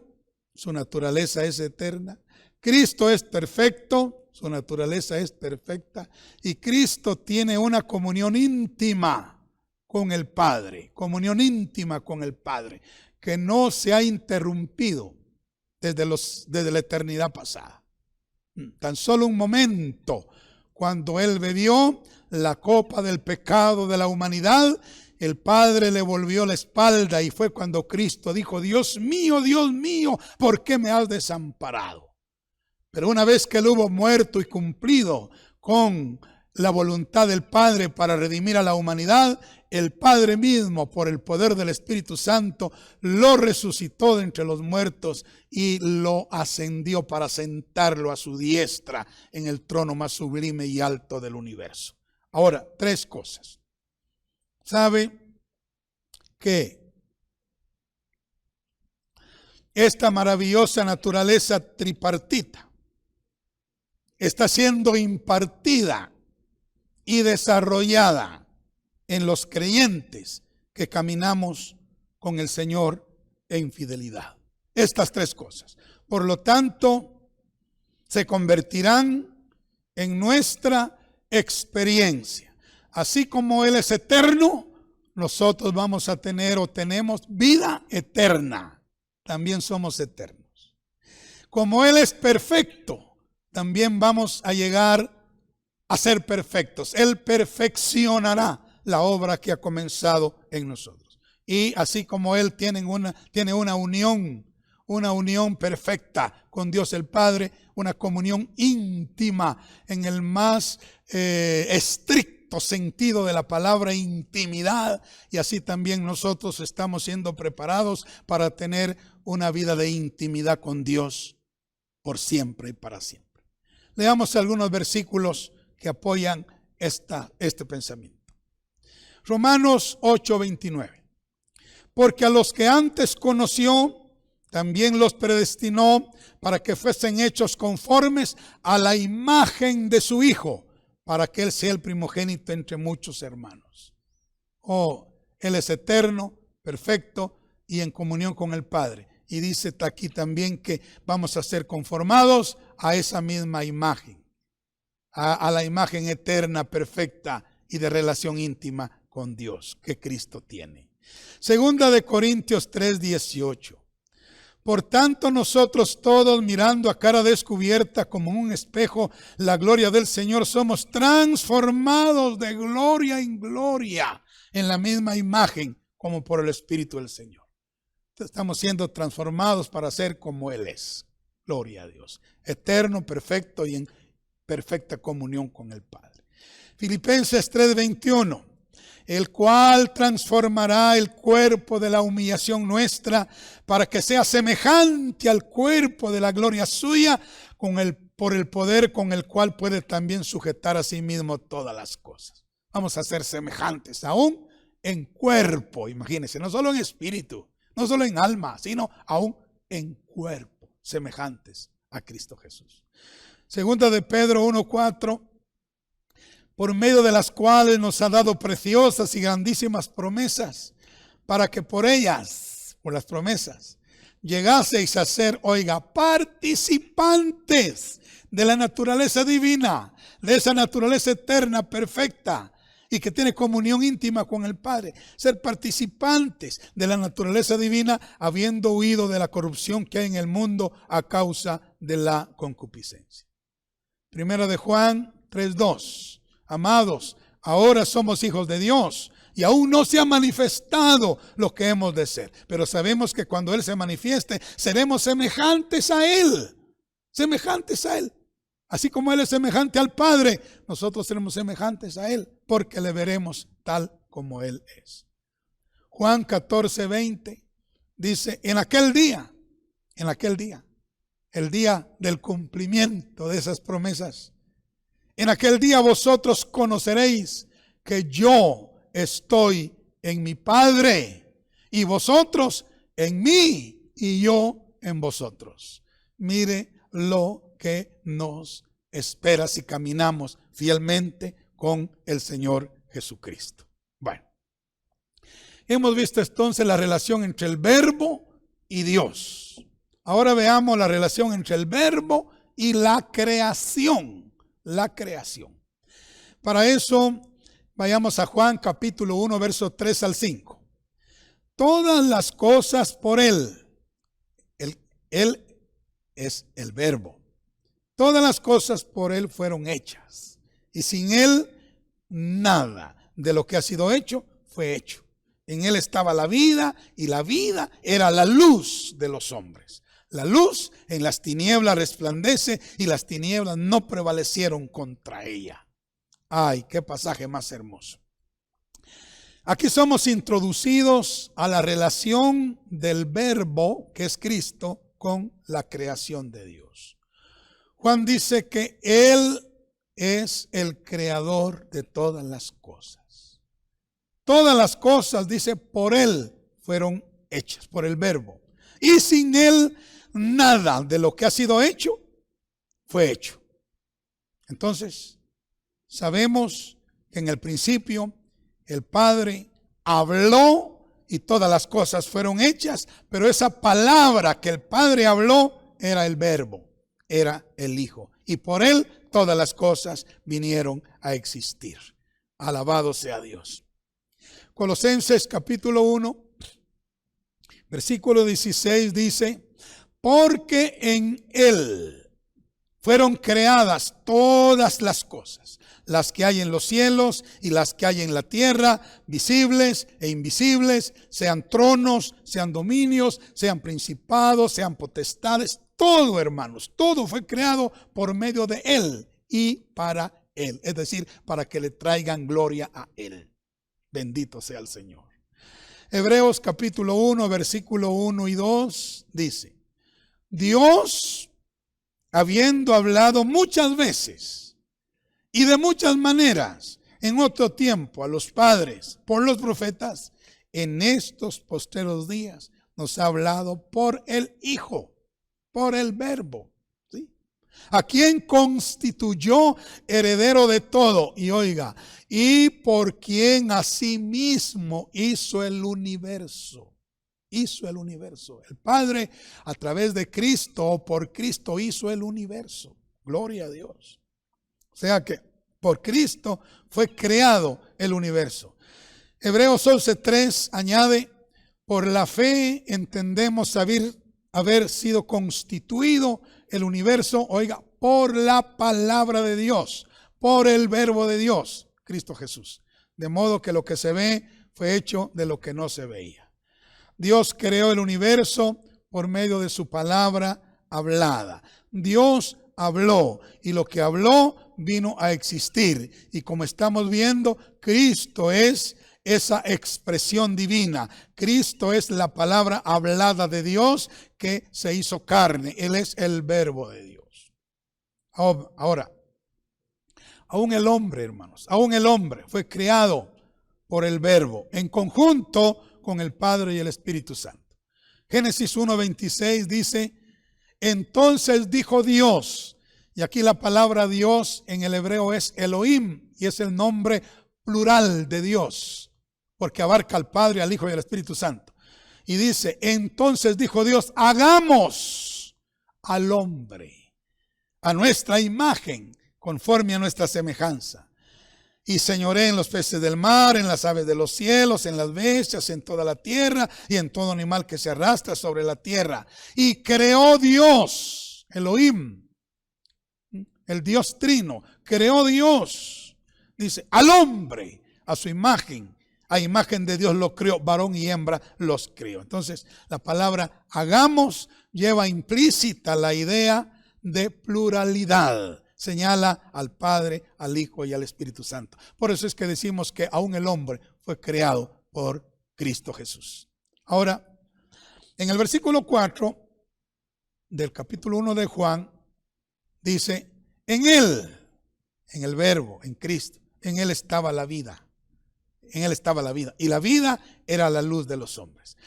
Su naturaleza es eterna. Cristo es perfecto, su naturaleza es perfecta. Y Cristo tiene una comunión íntima con el Padre. Comunión íntima con el Padre, que no se ha interrumpido desde la eternidad pasada. Tan solo un momento, cuando Él bebió la copa del pecado de la humanidad, el Padre le volvió la espalda y fue cuando Cristo dijo: Dios mío, ¿por qué me has desamparado? Pero una vez que Él hubo muerto y cumplido con la voluntad del Padre para redimir a la humanidad, el Padre mismo, por el poder del Espíritu Santo, lo resucitó de entre los muertos y lo ascendió para sentarlo a su diestra en el trono más sublime y alto del universo. Ahora, tres cosas. ¿Sabe que esta maravillosa naturaleza tripartita está siendo impartida y desarrollada en los creyentes que caminamos con el Señor en fidelidad. Estas tres cosas. Por lo tanto, se convertirán en nuestra experiencia. Así como Él es eterno, nosotros vamos a tener o tenemos vida eterna. También somos eternos. Como Él es perfecto, también vamos a llegar a ser perfectos. Él perfeccionará la obra que ha comenzado en nosotros. Y así como Él tiene una unión perfecta con Dios el Padre, una comunión íntima en el más estricto sentido de la palabra intimidad, y así también nosotros estamos siendo preparados para tener una vida de intimidad con Dios por siempre y para siempre. Leamos algunos versículos que apoyan este pensamiento. Romanos 8:29. Porque a los que antes conoció, también los predestinó para que fuesen hechos conformes a la imagen de su Hijo, para que Él sea el primogénito entre muchos hermanos. Él es eterno, perfecto y en comunión con el Padre. Y dice aquí también que vamos a ser conformados a esa misma imagen, a la imagen eterna, perfecta y de relación íntima con Dios que Cristo tiene. Segunda de Corintios 3:18. Por tanto, nosotros todos, mirando a cara descubierta como un espejo la gloria del Señor, somos transformados de gloria en gloria en la misma imagen como por el Espíritu del Señor. Estamos siendo transformados para ser como Él es. Gloria a Dios. Eterno, perfecto y en perfecta comunión con el Padre. Filipenses 3:21. El cual transformará el cuerpo de la humillación nuestra para que sea semejante al cuerpo de la gloria suya por el poder con el cual puede también sujetar a sí mismo todas las cosas. Vamos a ser semejantes aún en cuerpo, imagínense, no solo en espíritu, no solo en alma, sino aún en cuerpo, semejantes a Cristo Jesús. Segunda de Pedro 1:4. Por medio de las cuales nos ha dado preciosas y grandísimas promesas, para que por ellas, por las promesas, llegaseis a ser, participantes de la naturaleza divina, de esa naturaleza eterna, perfecta, y que tiene comunión íntima con el Padre. Ser participantes de la naturaleza divina, habiendo huido de la corrupción que hay en el mundo a causa de la concupiscencia. Primera de Juan 3:2. Amados, ahora somos hijos de Dios y aún no se ha manifestado lo que hemos de ser. Pero sabemos que cuando Él se manifieste, seremos semejantes a Él. Semejantes a Él. Así como Él es semejante al Padre, nosotros seremos semejantes a Él, porque le veremos tal como Él es. Juan 14:20 dice, en aquel día, el día del cumplimiento de esas promesas, en aquel día vosotros conoceréis que yo estoy en mi Padre y vosotros en mí y yo en vosotros. Mire lo que nos espera si caminamos fielmente con el Señor Jesucristo. Bueno, hemos visto entonces la relación entre el Verbo y Dios. Ahora veamos la relación entre el Verbo y la creación. La creación. Para eso vayamos a Juan capítulo 1 versos 3 al 5. Todas las cosas por Él es el Verbo. Todas las cosas por Él fueron hechas. Y sin Él nada de lo que ha sido hecho fue hecho. En Él estaba la vida y la vida era la luz de los hombres. La luz en las tinieblas resplandece y las tinieblas no prevalecieron contra ella. Ay, qué pasaje más hermoso. Aquí somos introducidos a la relación del Verbo, que es Cristo, con la creación de Dios. Juan dice que Él es el creador de todas las cosas. Todas las cosas, dice, por Él fueron hechas, por el Verbo. y sin Él nada de lo que ha sido hecho fue hecho. Entonces, sabemos que en el principio el Padre habló y todas las cosas fueron hechas, pero esa palabra que el Padre habló era el Verbo, era el Hijo, y por Él todas las cosas vinieron a existir. Alabado sea Dios. Colosenses capítulo 1, versículo 16 dice: porque en Él fueron creadas todas las cosas, las que hay en los cielos y las que hay en la tierra, visibles e invisibles, sean tronos, sean dominios, sean principados, sean potestades. Todo, hermanos, todo fue creado por medio de Él y para Él. Es decir, para que le traigan gloria a Él. Bendito sea el Señor. Hebreos capítulo 1, versículo 1 y 2 dice: Dios, habiendo hablado muchas veces y de muchas maneras en otro tiempo a los padres por los profetas, en estos posteros días nos ha hablado por el Hijo, por el Verbo, ¿sí? A quien constituyó heredero de todo, y oiga, y por quien asimismo hizo el universo. Hizo el universo. El Padre, a través de Cristo o por Cristo, hizo el universo. Gloria a Dios. O sea que por Cristo fue creado el universo. Hebreos 11:3 añade: por la fe entendemos haber sido constituido el universo, oiga, por la palabra de Dios, por el Verbo de Dios, Cristo Jesús. De modo que lo que se ve fue hecho de lo que no se veía. Dios creó el universo por medio de su palabra hablada. Dios habló y lo que habló vino a existir. Y como estamos viendo, Cristo es esa expresión divina. Cristo es la palabra hablada de Dios que se hizo carne. Él es el Verbo de Dios. Ahora, aún el hombre, hermanos, aún el hombre fue creado por el Verbo en conjunto con el Padre y el Espíritu Santo. Génesis 1:26 dice: entonces dijo Dios, y aquí la palabra Dios en el hebreo es Elohim, y es el nombre plural de Dios, porque abarca al Padre, al Hijo y al Espíritu Santo. Y dice: entonces dijo Dios, hagamos al hombre a nuestra imagen, conforme a nuestra semejanza. Y señoré en los peces del mar, en las aves de los cielos, en las bestias, en toda la tierra y en todo animal que se arrastra sobre la tierra. Y creó Dios, Elohim, el Dios trino, creó Dios, dice, al hombre a su imagen. A imagen de Dios lo creó, varón y hembra los creó. Entonces, la palabra hagamos lleva implícita la idea de pluralidad. Señala al Padre, al Hijo y al Espíritu Santo. Por eso es que decimos que aún el hombre fue creado por Cristo Jesús. Ahora, en el versículo 4 del capítulo 1 de Juan, dice: en Él, en el Verbo, en Cristo, en Él estaba la vida. En Él estaba la vida. Y la vida era la luz de los hombres.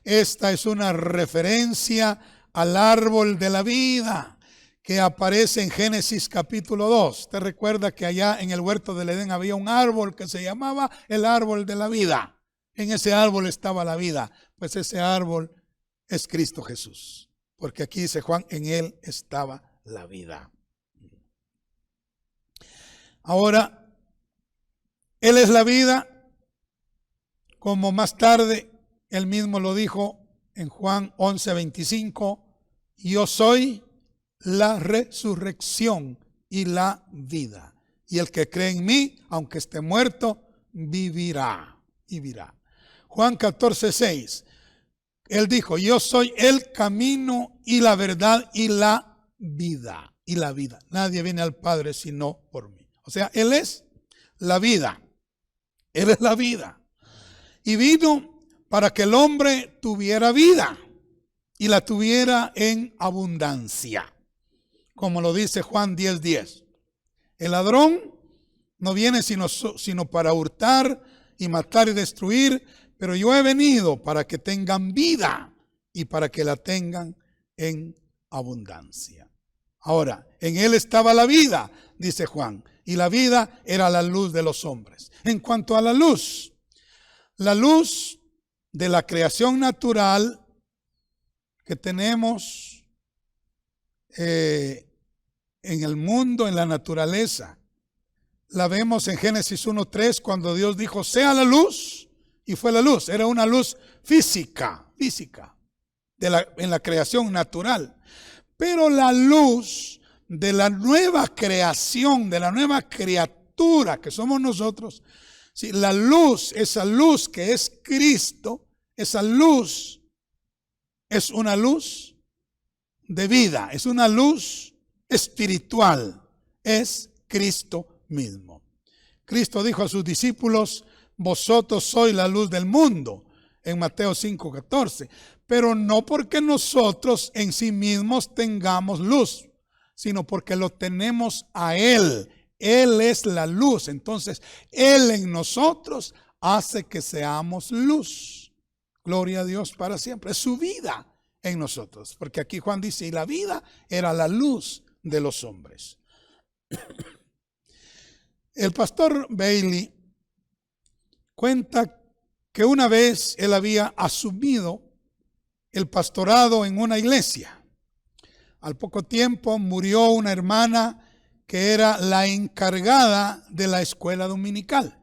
Esta es una referencia al árbol de la vida que aparece en Génesis capítulo 2. Usted recuerda que allá en el huerto del Edén había un árbol que se llamaba el árbol de la vida. En ese árbol estaba la vida. Pues ese árbol es Cristo Jesús. Porque aquí dice Juan, en Él estaba la vida. Ahora, Él es la vida, como más tarde Él mismo lo dijo en Juan 11:25, yo soy la resurrección y la vida. Y el que cree en mí, aunque esté muerto, vivirá. Juan 14:6. Él dijo, yo soy el camino y la verdad y la vida. Y la vida. Nadie viene al Padre sino por mí. O sea, Él es la vida. Él es la vida. Y vino para que el hombre tuviera vida y la tuviera en abundancia. Como lo dice Juan 10:10. El ladrón no viene sino para hurtar y matar y destruir, pero yo he venido para que tengan vida y para que la tengan en abundancia. Ahora, en él estaba la vida, dice Juan, y la vida era la luz de los hombres. En cuanto a la luz de la creación natural que tenemos en el mundo, en la naturaleza, la vemos en Génesis 1:3 cuando Dios dijo, sea la luz, y fue la luz. Era una luz física en la creación natural. Pero la luz de la nueva creación, de la nueva criatura que somos nosotros, sí, la luz, esa luz que es Cristo, esa luz es una luz de vida, es una luz espiritual, es Cristo mismo. Cristo dijo a sus discípulos, vosotros sois la luz del mundo, en Mateo 5:14, pero no porque nosotros en sí mismos tengamos luz, sino porque lo tenemos a Él. Él es la luz, entonces Él en nosotros hace que seamos luz. Gloria a Dios para siempre, es su vida en nosotros, porque aquí Juan dice, y la vida era la luz de los hombres. El pastor Bailey cuenta que una vez él había asumido el pastorado en una iglesia. Al poco tiempo murió una hermana que era la encargada de la escuela dominical.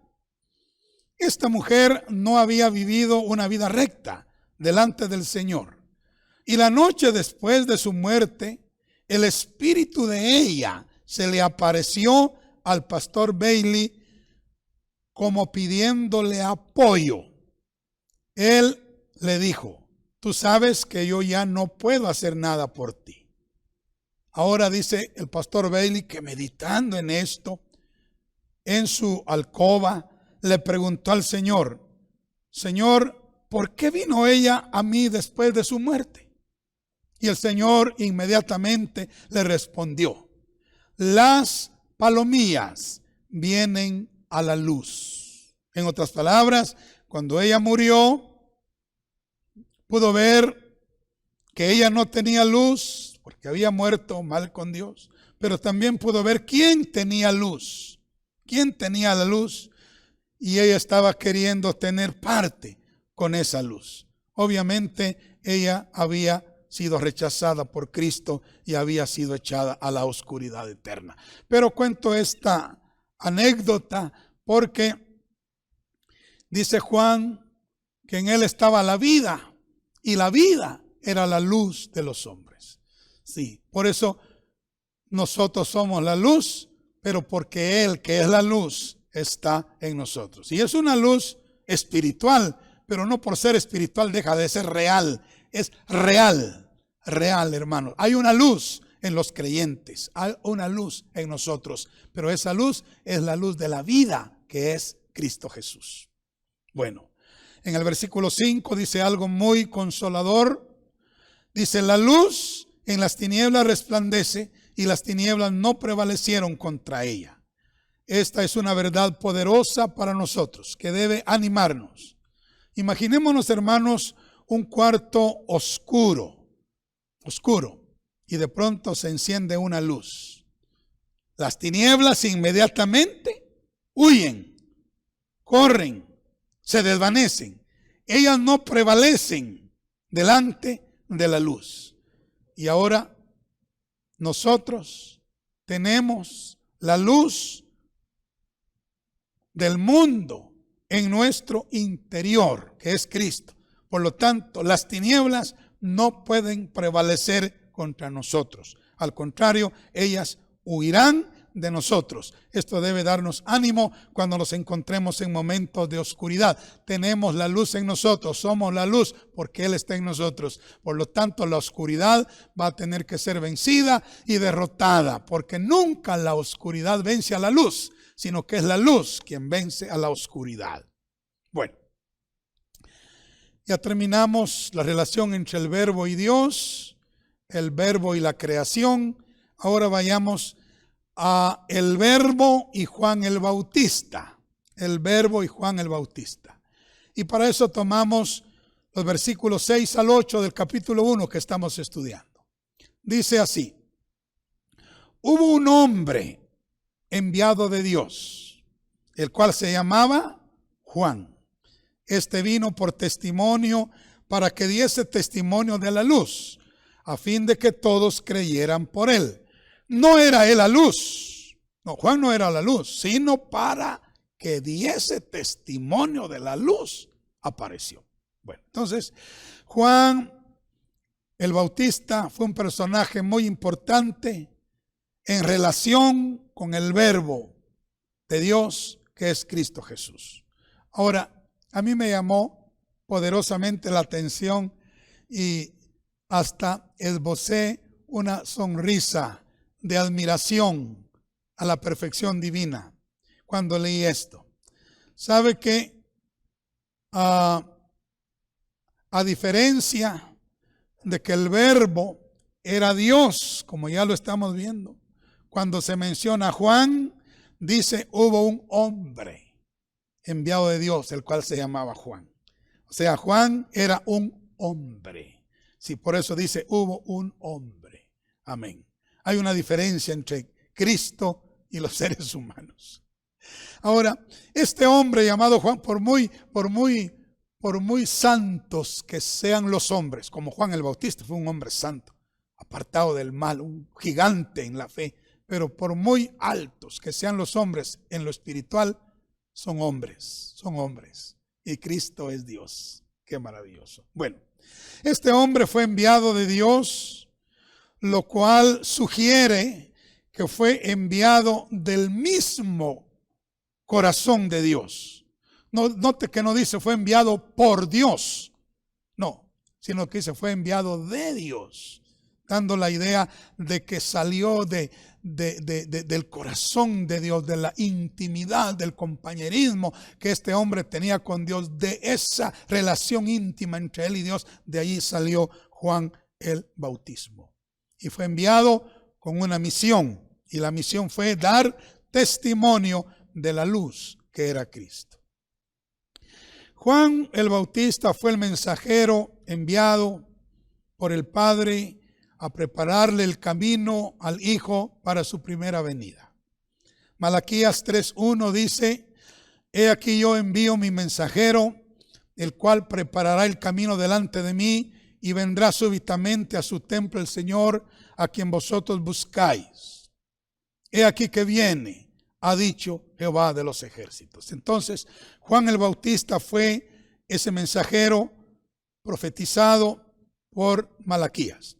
Esta mujer no había vivido una vida recta delante del Señor. Y la noche después de su muerte, el espíritu de ella se le apareció al pastor Bailey como pidiéndole apoyo. Él le dijo, tú sabes que yo ya no puedo hacer nada por ti. Ahora dice el pastor Bailey que meditando en esto, en su alcoba, le preguntó al Señor, Señor, ¿por qué vino ella a mí después de su muerte? Y el Señor inmediatamente le respondió, las palomillas vienen a la luz. En otras palabras, cuando ella murió, pudo ver que ella no tenía luz porque había muerto mal con Dios, pero también pudo ver quién tenía luz, quién tenía la luz, y ella estaba queriendo tener parte con esa luz. Obviamente ella había sido rechazada por Cristo y había sido echada a la oscuridad eterna. Pero cuento esta anécdota porque dice Juan que en él estaba la vida y la vida era la luz de los hombres. Sí, por eso nosotros somos la luz, pero porque Él, que es la luz, está en nosotros. Y es una luz espiritual, pero no por ser espiritual deja de ser real. Es real, hermano. Hay una luz en los creyentes, hay una luz en nosotros, pero esa luz es la luz de la vida, que es Cristo Jesús. Bueno, en el versículo 5 dice algo muy consolador. Dice, la luz en las tinieblas resplandece y las tinieblas no prevalecieron contra ella. Esta es una verdad poderosa para nosotros que debe animarnos. Imaginémonos, hermanos, un cuarto oscuro, y de pronto se enciende una luz. Las tinieblas inmediatamente huyen, corren, se desvanecen. Ellas no prevalecen delante de la luz. Y ahora nosotros tenemos la luz del mundo en nuestro interior, que es Cristo. Por lo tanto, las tinieblas no pueden prevalecer contra nosotros. Al contrario, ellas huirán de nosotros. Esto debe darnos ánimo cuando nos encontremos en momentos de oscuridad. Tenemos la luz en nosotros, somos la luz porque Él está en nosotros. Por lo tanto, la oscuridad va a tener que ser vencida y derrotada, porque nunca la oscuridad vence a la luz, sino que es la luz quien vence a la oscuridad. Bueno, ya terminamos la relación entre el verbo y Dios, el verbo y la creación. Ahora vayamos a el verbo y Juan el Bautista. El verbo y Juan el Bautista. Y para eso tomamos los versículos 6 al 8 del capítulo 1 que estamos estudiando. Dice así: hubo un hombre enviado de Dios, el cual se llamaba Juan. Este vino por testimonio, para que diese testimonio de la luz, a fin de que todos creyeran por él. No era él la luz, no, Juan no era la luz, sino para que diese testimonio de la luz, apareció. Bueno, entonces, Juan el Bautista fue un personaje muy importante en relación con el Verbo de Dios, que es Cristo Jesús. Ahora, a mí me llamó poderosamente la atención y hasta esbocé una sonrisa de admiración a la perfección divina cuando leí esto. ¿Sabe que a diferencia de que el Verbo era Dios, como ya lo estamos viendo, cuando se menciona a Juan, dice hubo un hombre enviado de Dios, el cual se llamaba Juan? O sea, Juan era un hombre. Sí, por eso dice hubo un hombre. Amén. Hay una diferencia entre Cristo y los seres humanos. Ahora, este hombre llamado Juan, por muy santos que sean los hombres, como Juan el Bautista fue un hombre santo, apartado del mal, un gigante en la fe, pero por muy altos que sean los hombres en lo espiritual, son hombres. Y Cristo es Dios. Qué maravilloso. Bueno, este hombre fue enviado de Dios, lo cual sugiere que fue enviado del mismo corazón de Dios. No, note que no dice fue enviado por Dios, no, sino que dice fue enviado de Dios, dando la idea de que salió del corazón de Dios, de la intimidad, del compañerismo que este hombre tenía con Dios, de esa relación íntima entre él y Dios. De allí salió Juan el Bautismo y fue enviado con una misión, y la misión fue dar testimonio de la luz que era Cristo. Juan el Bautista fue el mensajero enviado por el Padre a prepararle el camino al Hijo para su primera venida. Malaquías 3:1 dice: he aquí yo envío mi mensajero, el cual preparará el camino delante de mí, y vendrá súbitamente a su templo el Señor, a quien vosotros buscáis. He aquí que viene, ha dicho Jehová de los ejércitos. Entonces, Juan el Bautista fue ese mensajero profetizado por Malaquías.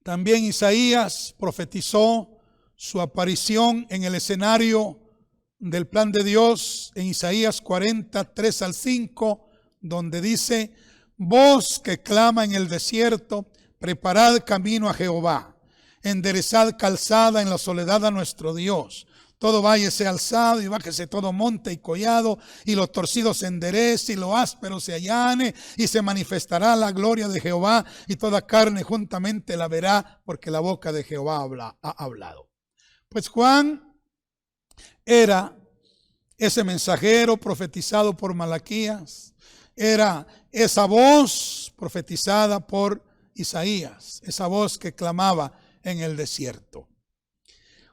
También Isaías profetizó su aparición en el escenario del plan de Dios en Isaías 40:3-5, donde dice: voz que clama en el desierto, preparad camino a Jehová, enderezad calzada en la soledad a nuestro Dios. Todo valle sea alzado y bájese todo monte y collado, y lo torcido se enderece y lo áspero se allane, y se manifestará la gloria de Jehová, y toda carne juntamente la verá, porque la boca de Jehová ha hablado. Pues Juan era ese mensajero profetizado por Malaquías, era esa voz profetizada por Isaías, esa voz que clamaba en el desierto.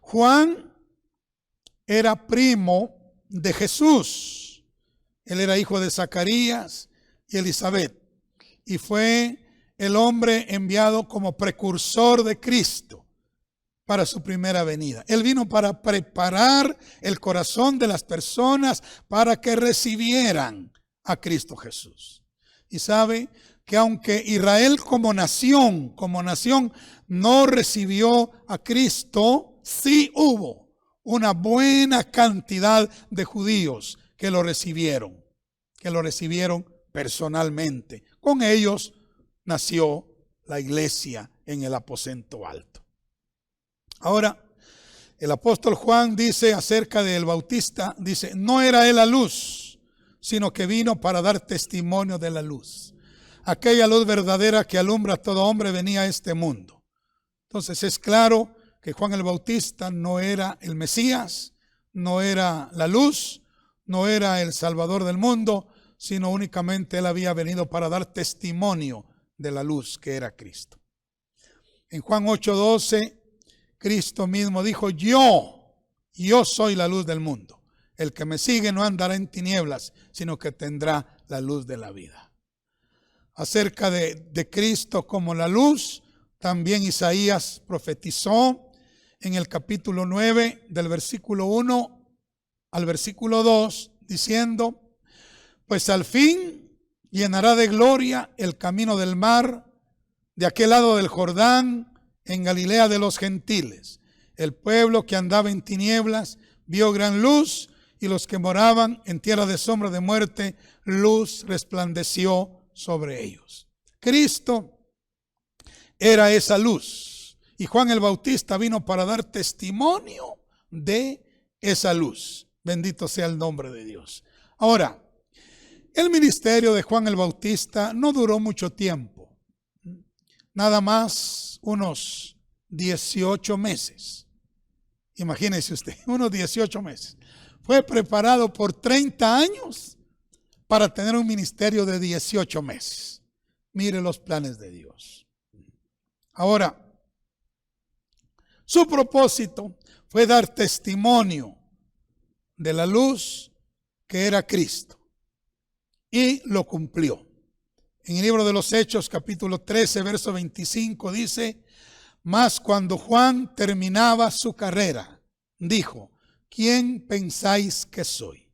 Juan era primo de Jesús. Él era hijo de Zacarías y Elizabeth, y fue el hombre enviado como precursor de Cristo para su primera venida. Él vino para preparar el corazón de las personas para que recibieran a Cristo Jesús. Y sabe que aunque Israel como nación no recibió a Cristo, sí hubo una buena cantidad de judíos que lo recibieron personalmente. Con ellos nació la iglesia en el aposento alto. Ahora, el apóstol Juan dice acerca del Bautista, dice: no era él la luz, sino que vino para dar testimonio de la luz. Aquella luz verdadera que alumbra a todo hombre venía a este mundo. Entonces es claro que Juan el Bautista no era el Mesías, no era la luz, no era el Salvador del mundo, sino únicamente Él había venido para dar testimonio de la luz que era Cristo. En Juan 8:12, Cristo mismo dijo, yo soy la luz del mundo. El que me sigue no andará en tinieblas, sino que tendrá la luz de la vida. Acerca de Cristo como la luz, también Isaías profetizó en el capítulo 9, del versículo 1 al versículo 2, diciendo, pues al fin llenará de gloria el camino del mar, de aquel lado del Jordán, en Galilea de los gentiles. El pueblo que andaba en tinieblas vio gran luz, y los que moraban en tierra de sombra de muerte, luz resplandeció sobre ellos. Cristo era esa luz, y Juan el Bautista vino para dar testimonio de esa luz. Bendito sea el nombre de Dios. Ahora, el ministerio de Juan el Bautista no duró mucho tiempo, nada más unos 18 meses. Imagínese usted, unos 18 meses. Fue preparado por 30 años para tener un ministerio de 18 meses. Mire los planes de Dios. Ahora, su propósito fue dar testimonio de la luz que era Cristo. Y lo cumplió. En el libro de los Hechos, capítulo 13, verso 25, dice, mas cuando Juan terminaba su carrera, dijo, ¿quién pensáis que soy?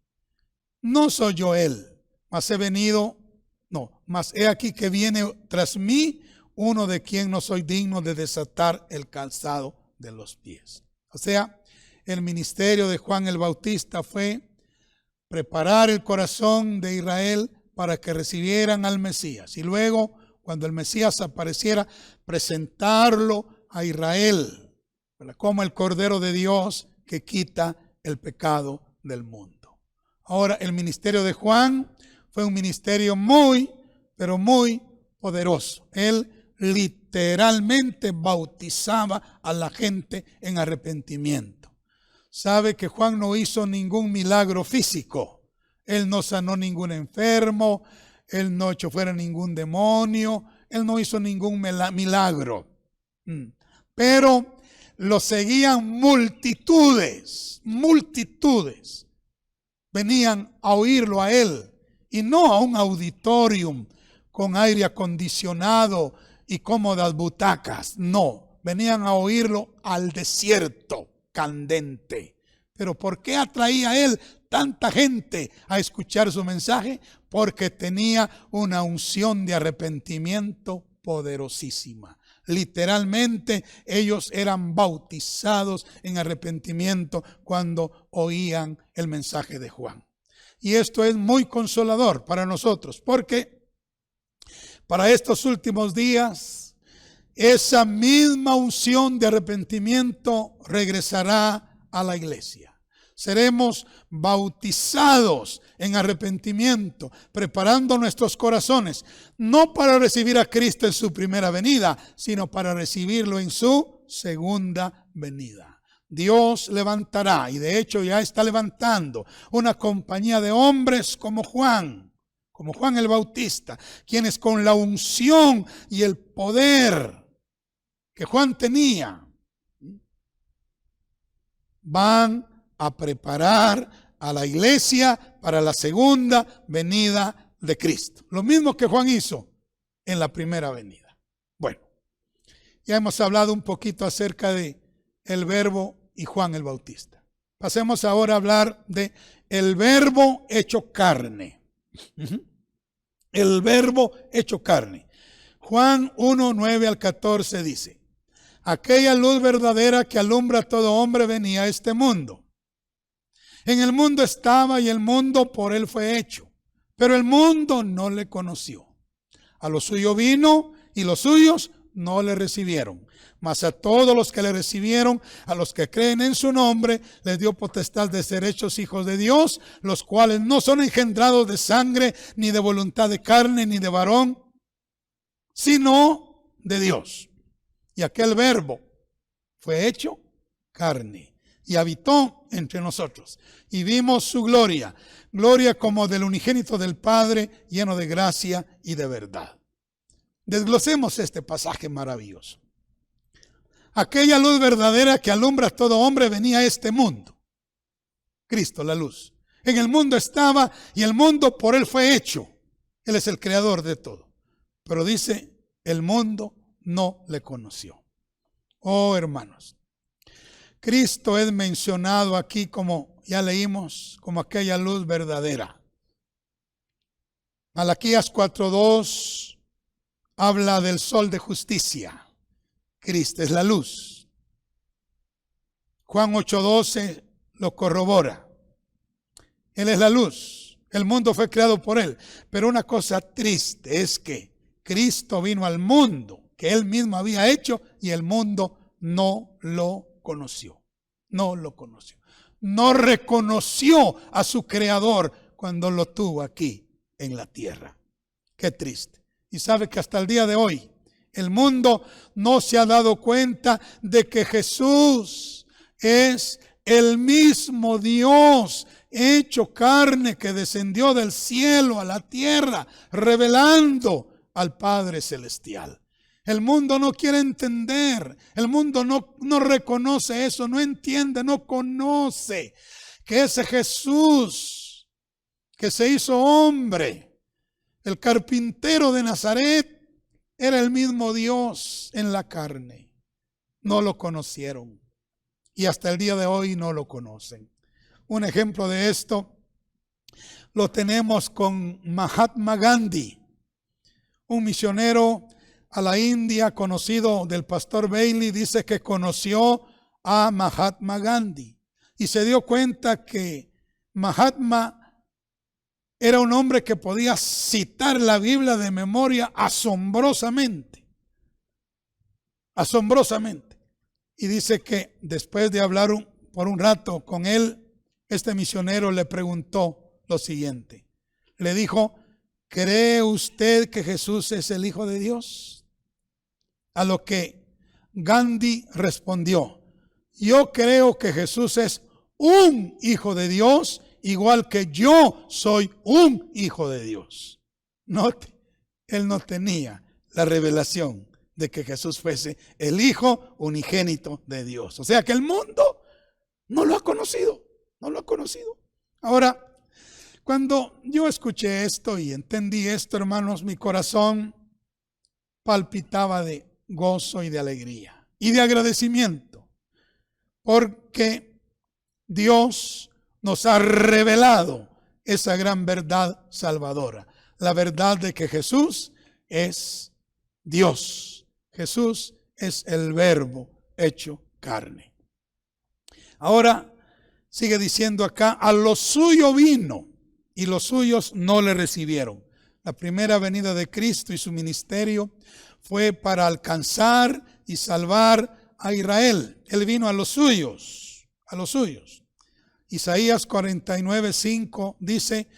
No soy yo él, mas he aquí que viene tras mí uno de quien no soy digno de desatar el calzado de los pies. O sea, el ministerio de Juan el Bautista fue preparar el corazón de Israel para que recibieran al Mesías. Y luego, cuando el Mesías apareciera, presentarlo a Israel como el Cordero de Dios que quita el pecado del mundo. Ahora, el ministerio de Juan fue un ministerio muy, pero muy poderoso. Él literalmente bautizaba a la gente en arrepentimiento. Sabe que Juan no hizo ningún milagro físico. Él no sanó ningún enfermo. Él no echó fuera ningún demonio. Él no hizo ningún milagro. Pero lo seguían multitudes. Venían a oírlo a él. Y no a un auditorium con aire acondicionado y cómodas butacas. No, venían a oírlo al desierto candente. Pero ¿por qué atraía él tanta gente a escuchar su mensaje? Porque tenía una unción de arrepentimiento poderosísima. Literalmente ellos eran bautizados en arrepentimiento cuando oían el mensaje de Juan. Y esto es muy consolador para nosotros, porque para estos últimos días esa misma unción de arrepentimiento regresará a la iglesia. Seremos bautizados en arrepentimiento, preparando nuestros corazones, no para recibir a Cristo en su primera venida, sino para recibirlo en su segunda venida. Dios levantará, y de hecho ya está levantando, una compañía de hombres como Juan el Bautista, quienes con la unción y el poder que Juan tenía, van a preparar a la iglesia para la segunda venida de Cristo. Lo mismo que Juan hizo en la primera venida. Bueno, ya hemos hablado un poquito acerca de el Verbo y Juan el Bautista. Pasemos ahora a hablar de el Verbo hecho carne. El Verbo hecho carne. Juan 1, 9 al 14 dice: aquella luz verdadera que alumbra a todo hombre venía a este mundo. En el mundo estaba y el mundo por él fue hecho, pero el mundo no le conoció. A lo suyo vino y los suyos no le recibieron. Mas a todos los que le recibieron, a los que creen en su nombre, les dio potestad de ser hechos hijos de Dios, los cuales no son engendrados de sangre, ni de voluntad de carne, ni de varón, sino de Dios. Y aquel Verbo fue hecho carne y habitó entre nosotros. Y vimos su gloria, gloria como del unigénito del Padre, lleno de gracia y de verdad. Desglosemos este pasaje maravilloso. Aquella luz verdadera que alumbra a todo hombre venía a este mundo. Cristo, la luz. En el mundo estaba y el mundo por él fue hecho. Él es el creador de todo. Pero dice, el mundo no le conoció. Oh, hermanos, Cristo es mencionado aquí, como ya leímos, como aquella luz verdadera. Malaquías 4:2 habla del sol de justicia. Cristo es la luz. Juan 8:12 lo corrobora. Él es la luz. El mundo fue creado por él. Pero una cosa triste es que Cristo vino al mundo que él mismo había hecho y el mundo no lo conoció. No lo conoció. No reconoció a su creador cuando lo tuvo aquí en la tierra. Qué triste. Y sabe que hasta el día de hoy el mundo no se ha dado cuenta de que Jesús es el mismo Dios hecho carne que descendió del cielo a la tierra, revelando al Padre Celestial. El mundo no quiere entender, el mundo no reconoce eso, no entiende, no conoce que ese Jesús que se hizo hombre, el carpintero de Nazaret, era el mismo Dios en la carne. No lo conocieron y hasta el día de hoy no lo conocen. Un ejemplo de esto lo tenemos con Mahatma Gandhi, un misionero a la India conocido del pastor Bailey. Dice que conoció a Mahatma Gandhi y se dio cuenta que Mahatma era un hombre que podía citar la Biblia de memoria asombrosamente. Asombrosamente. Y dice que después de hablar por un rato con él, este misionero le preguntó lo siguiente. Le dijo, ¿cree usted que Jesús es el Hijo de Dios? A lo que Gandhi respondió, yo creo que Jesús es un Hijo de Dios, igual que yo soy un Hijo de Dios. Note, él no tenía la revelación de que Jesús fuese el Hijo unigénito de Dios. O sea que el mundo no lo ha conocido, no lo ha conocido. Ahora, cuando yo escuché esto y entendí esto, hermanos, mi corazón palpitaba de gozo y de alegría y de agradecimiento, porque Dios nos ha revelado esa gran verdad salvadora, la verdad de que Jesús es Dios. Jesús es el Verbo hecho carne. Ahora sigue diciendo acá, a lo suyo vino y los suyos no le recibieron. La primera venida de Cristo y su ministerio fue para alcanzar y salvar a Israel. Él vino a los suyos, a los suyos. Isaías 49:5 dice,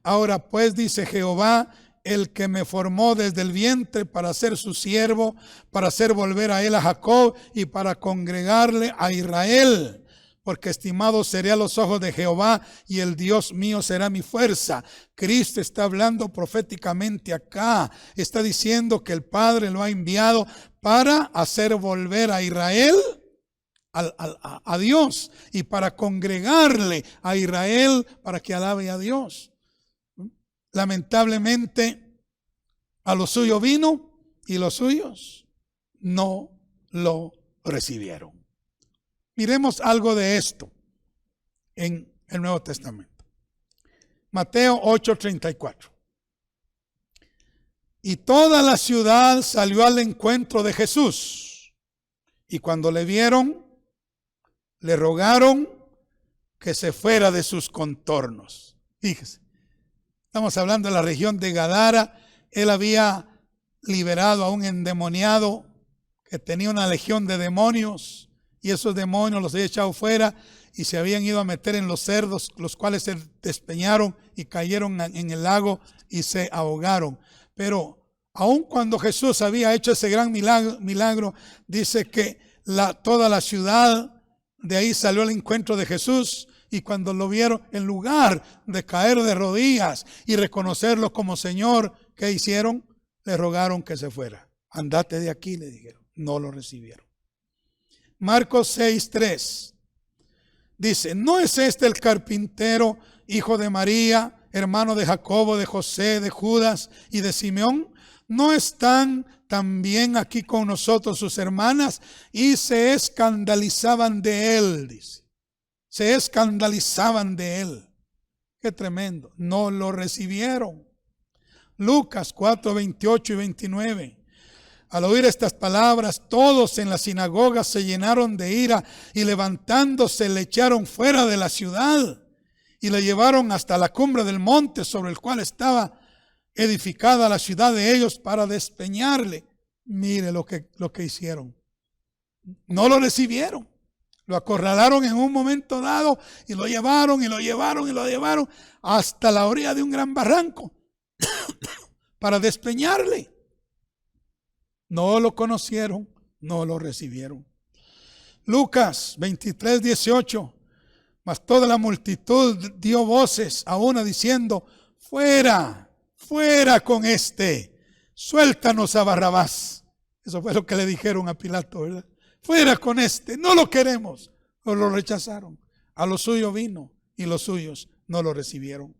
ahora pues dice Jehová, el que me formó desde el vientre para ser su siervo, para hacer volver a él a Jacob y para congregarle a Israel. Porque estimado seré a los ojos de Jehová y el Dios mío será mi fuerza. Cristo está hablando proféticamente acá. Está diciendo que el Padre lo ha enviado para hacer volver a Israel a Dios y para congregarle a Israel para que alabe a Dios. Lamentablemente a lo suyo vino y los suyos no lo recibieron. Miremos algo de esto en el Nuevo Testamento. Mateo 8:34. Y toda la ciudad salió al encuentro de Jesús. Y cuando le vieron, le rogaron que se fuera de sus contornos. Fíjese, estamos hablando de la región de Gadara. Él había liberado a un endemoniado que tenía una legión de demonios. Y esos demonios los había echado fuera y se habían ido a meter en los cerdos, los cuales se despeñaron y cayeron en el lago y se ahogaron. Pero aun cuando Jesús había hecho ese gran milagro, dice que toda la ciudad De ahí salió al encuentro de Jesús, y cuando lo vieron, en lugar de caer de rodillas y reconocerlo como Señor, ¿qué hicieron? Le rogaron que se fuera. Andate de aquí, le dijeron. No lo recibieron. Marcos 6:3 dice: ¿no es este el carpintero, hijo de María, hermano de Jacobo, de José, de Judas y de Simeón? ¿No están también aquí con nosotros sus hermanas? Y se escandalizaban de él, dice. Se escandalizaban de él. Qué tremendo. No lo recibieron. Lucas 4:28 y 29. Al oír estas palabras, todos en la sinagoga se llenaron de ira y levantándose le echaron fuera de la ciudad y le llevaron hasta la cumbre del monte sobre el cual estaba edificada la ciudad de ellos para despeñarle. Mire lo que hicieron. No lo recibieron. Lo acorralaron en un momento dado y lo llevaron hasta la orilla de un gran barranco para despeñarle. No lo conocieron, no lo recibieron. Lucas 23:18. Mas toda la multitud dio voces a una diciendo: fuera, fuera con este, suéltanos a Barrabás. Eso fue lo que le dijeron a Pilato, ¿verdad? Fuera con este, no lo queremos. O lo rechazaron. A lo suyo vino y los suyos no lo recibieron.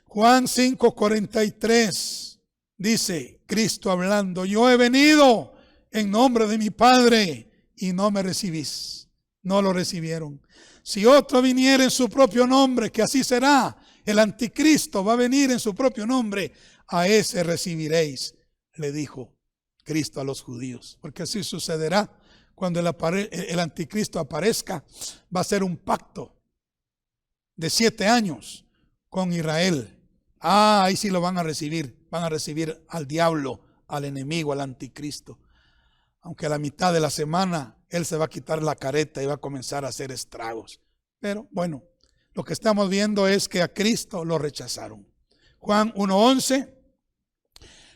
Juan 5:43 dice Cristo hablando: yo he venido en nombre de mi Padre y no me recibís. No lo recibieron. Si otro viniera en su propio nombre, que así será, el anticristo va a venir en su propio nombre, a ese recibiréis, le dijo Cristo a los judíos. Porque así sucederá cuando el anticristo aparezca. Va a ser un pacto de 7 años con Israel. Ahí sí lo van a recibir. Van a recibir al diablo, al enemigo, al anticristo. Aunque a la mitad de la semana él se va a quitar la careta y va a comenzar a hacer estragos. Pero bueno, lo que estamos viendo es que a Cristo lo rechazaron. Juan 1:11,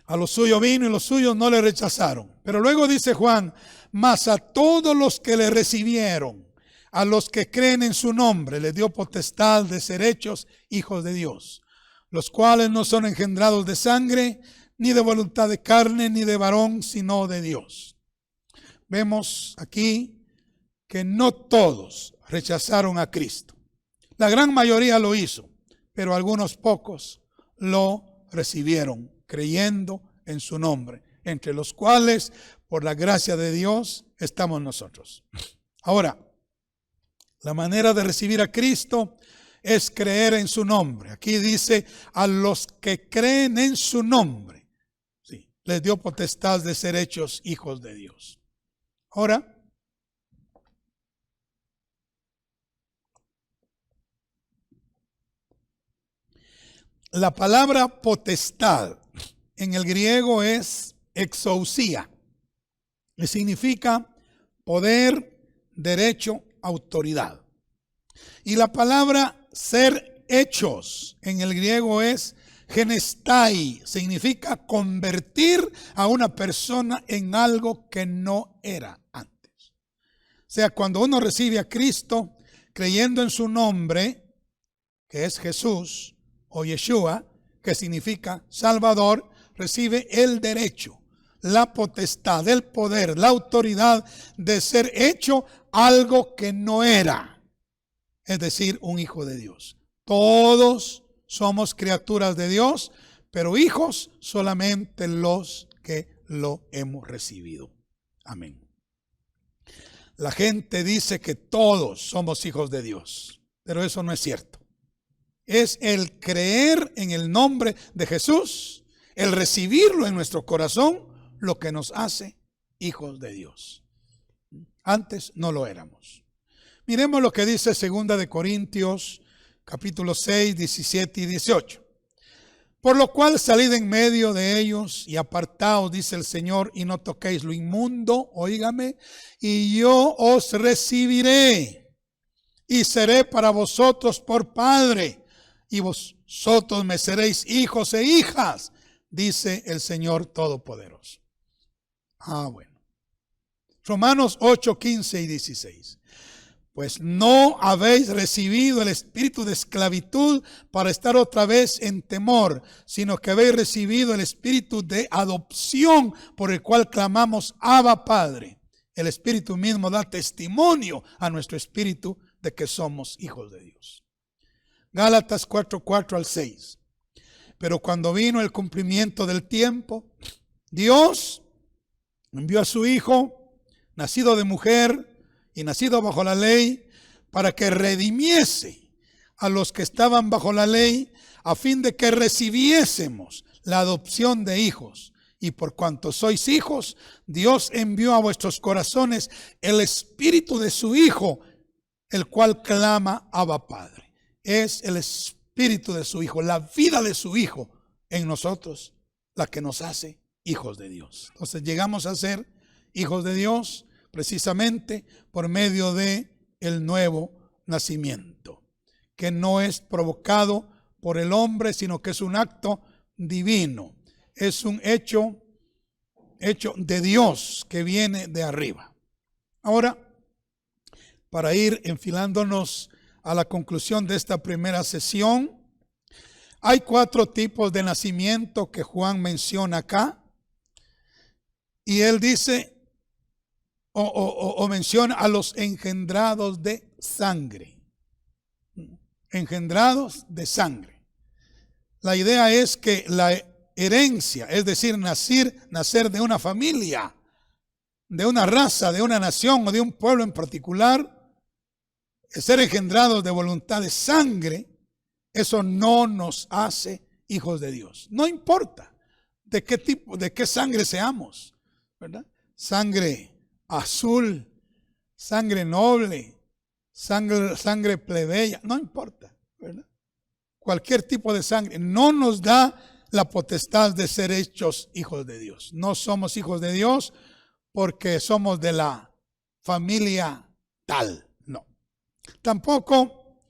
a los suyos vino y los suyos no le rechazaron. Pero luego dice Juan: mas a todos los que le recibieron, a los que creen en su nombre, les dio potestad de ser hechos hijos de Dios, los cuales no son engendrados de sangre, ni de voluntad de carne, ni de varón, sino de Dios. Vemos aquí que no todos rechazaron a Cristo. La gran mayoría lo hizo, pero algunos pocos lo recibieron, creyendo en su nombre, entre los cuales, por la gracia de Dios, estamos nosotros. Ahora, la manera de recibir a Cristo es creer en su nombre. Aquí dice: a los que creen en su nombre, sí, les dio potestad de ser hechos hijos de Dios. Ahora, la palabra potestad en el griego es exousia, que significa poder, derecho, autoridad. Y la palabra ser hechos en el griego es genestai, significa convertir a una persona en algo que no era antes. O sea, cuando uno recibe a Cristo creyendo en su nombre, que es Jesús o Yeshua, que significa Salvador, recibe el derecho, la potestad, el poder, la autoridad de ser hecho algo que no era, es decir, un hijo de Dios. Todos somos criaturas de Dios, pero hijos solamente los que lo hemos recibido. Amén. La gente dice que todos somos hijos de Dios, pero eso no es cierto. Es el creer en el nombre de Jesús, el recibirlo en nuestro corazón, lo que nos hace hijos de Dios. Antes no lo éramos. Miremos lo que dice 2 de Corintios, capítulo 6, 17 y 18. Por lo cual salid en medio de ellos y apartaos, dice el Señor, y no toquéis lo inmundo, óigame, y yo os recibiré y seré para vosotros por Padre, y vosotros me seréis hijos e hijas, dice el Señor Todopoderoso. Bueno. Romanos 8, 15 y 16. Pues no habéis recibido el espíritu de esclavitud para estar otra vez en temor, sino que habéis recibido el espíritu de adopción por el cual clamamos Abba Padre. El espíritu mismo da testimonio a nuestro espíritu de que somos hijos de Dios. Gálatas 4:4 al 6. Pero cuando vino el cumplimiento del tiempo, Dios envió a su Hijo, nacido de mujer y nacido bajo la ley, para que redimiese a los que estaban bajo la ley, a fin de que recibiésemos la adopción de hijos. Y por cuanto sois hijos, Dios envió a vuestros corazones el espíritu de su Hijo, el cual clama Abba Padre. Es el espíritu de su Hijo, la vida de su Hijo en nosotros, la que nos hace hijos de Dios. Entonces llegamos a ser hijos de Dios precisamente por medio de el nuevo nacimiento, que no es provocado por el hombre, sino que es un acto divino. Es un hecho de Dios que viene de arriba. Ahora, para ir enfilándonos a la conclusión de esta primera sesión, hay 4 tipos de nacimiento que Juan menciona acá. Y él dice o menciona a los engendrados de sangre. Engendrados de sangre. La idea es que la herencia, es decir, nacer de una familia, de una raza, de una nación o de un pueblo en particular, ser engendrados de voluntad de sangre, eso no nos hace hijos de Dios. No importa de qué tipo, de qué sangre seamos, ¿verdad? Sangre azul, sangre noble, sangre plebeya, no importa, ¿verdad? Cualquier tipo de sangre no nos da la potestad de ser hechos hijos de Dios. No somos hijos de Dios porque somos de la familia tal, no. Tampoco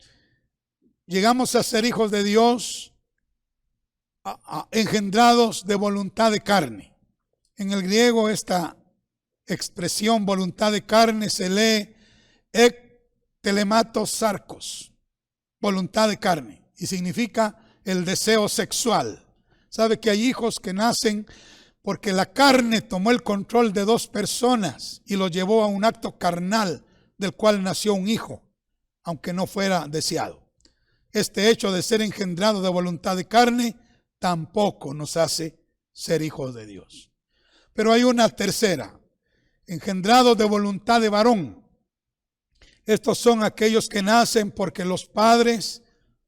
llegamos a ser hijos de Dios engendrados de voluntad de carne. En el griego esta expresión voluntad de carne se lee ek telematos sarcos, voluntad de carne, y significa el deseo sexual. Sabe que hay hijos que nacen porque la carne tomó el control de 2 personas y los llevó a un acto carnal del cual nació un hijo, aunque no fuera deseado. Este hecho de ser engendrado de voluntad de carne tampoco nos hace ser hijos de Dios. Pero hay una tercera, engendrados de voluntad de varón. Estos son aquellos que nacen porque los padres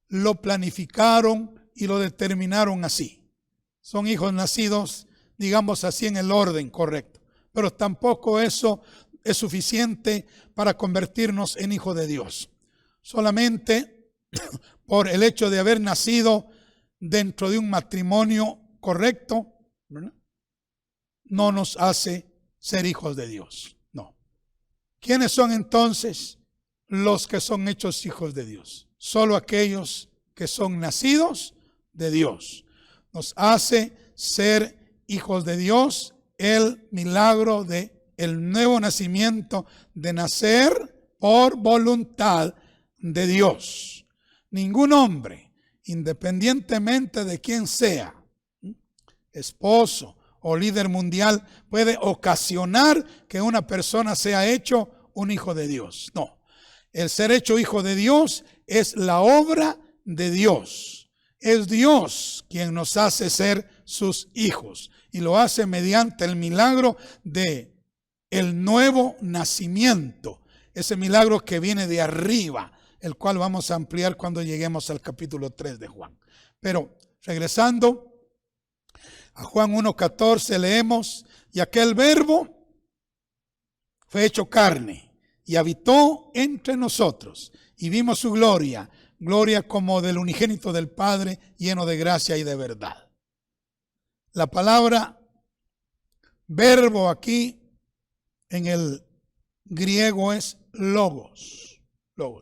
lo planificaron y lo determinaron así. Son hijos nacidos, digamos así, en el orden correcto. Pero tampoco eso es suficiente para convertirnos en hijos de Dios. Solamente por el hecho de haber nacido dentro de un matrimonio correcto, ¿verdad?, no nos hace ser hijos de Dios. No. ¿Quiénes son entonces los que son hechos hijos de Dios? Solo aquellos que son nacidos de Dios. Nos hace ser hijos de Dios el milagro de el nuevo nacimiento, de nacer por voluntad de Dios. Ningún hombre, independientemente de quién sea, esposo o líder mundial, puede ocasionar que una persona sea hecho un hijo de Dios. No, el ser hecho hijo de Dios es la obra de Dios. Es Dios quien nos hace ser sus hijos y lo hace mediante el milagro de el nuevo nacimiento, ese milagro que viene de arriba, el cual vamos a ampliar cuando lleguemos al capítulo 3 de Juan. Pero regresando a Juan 1:14 leemos: y aquel verbo fue hecho carne y habitó entre nosotros y vimos su gloria, gloria como del unigénito del Padre, lleno de gracia y de verdad. La palabra verbo aquí en el griego es logos,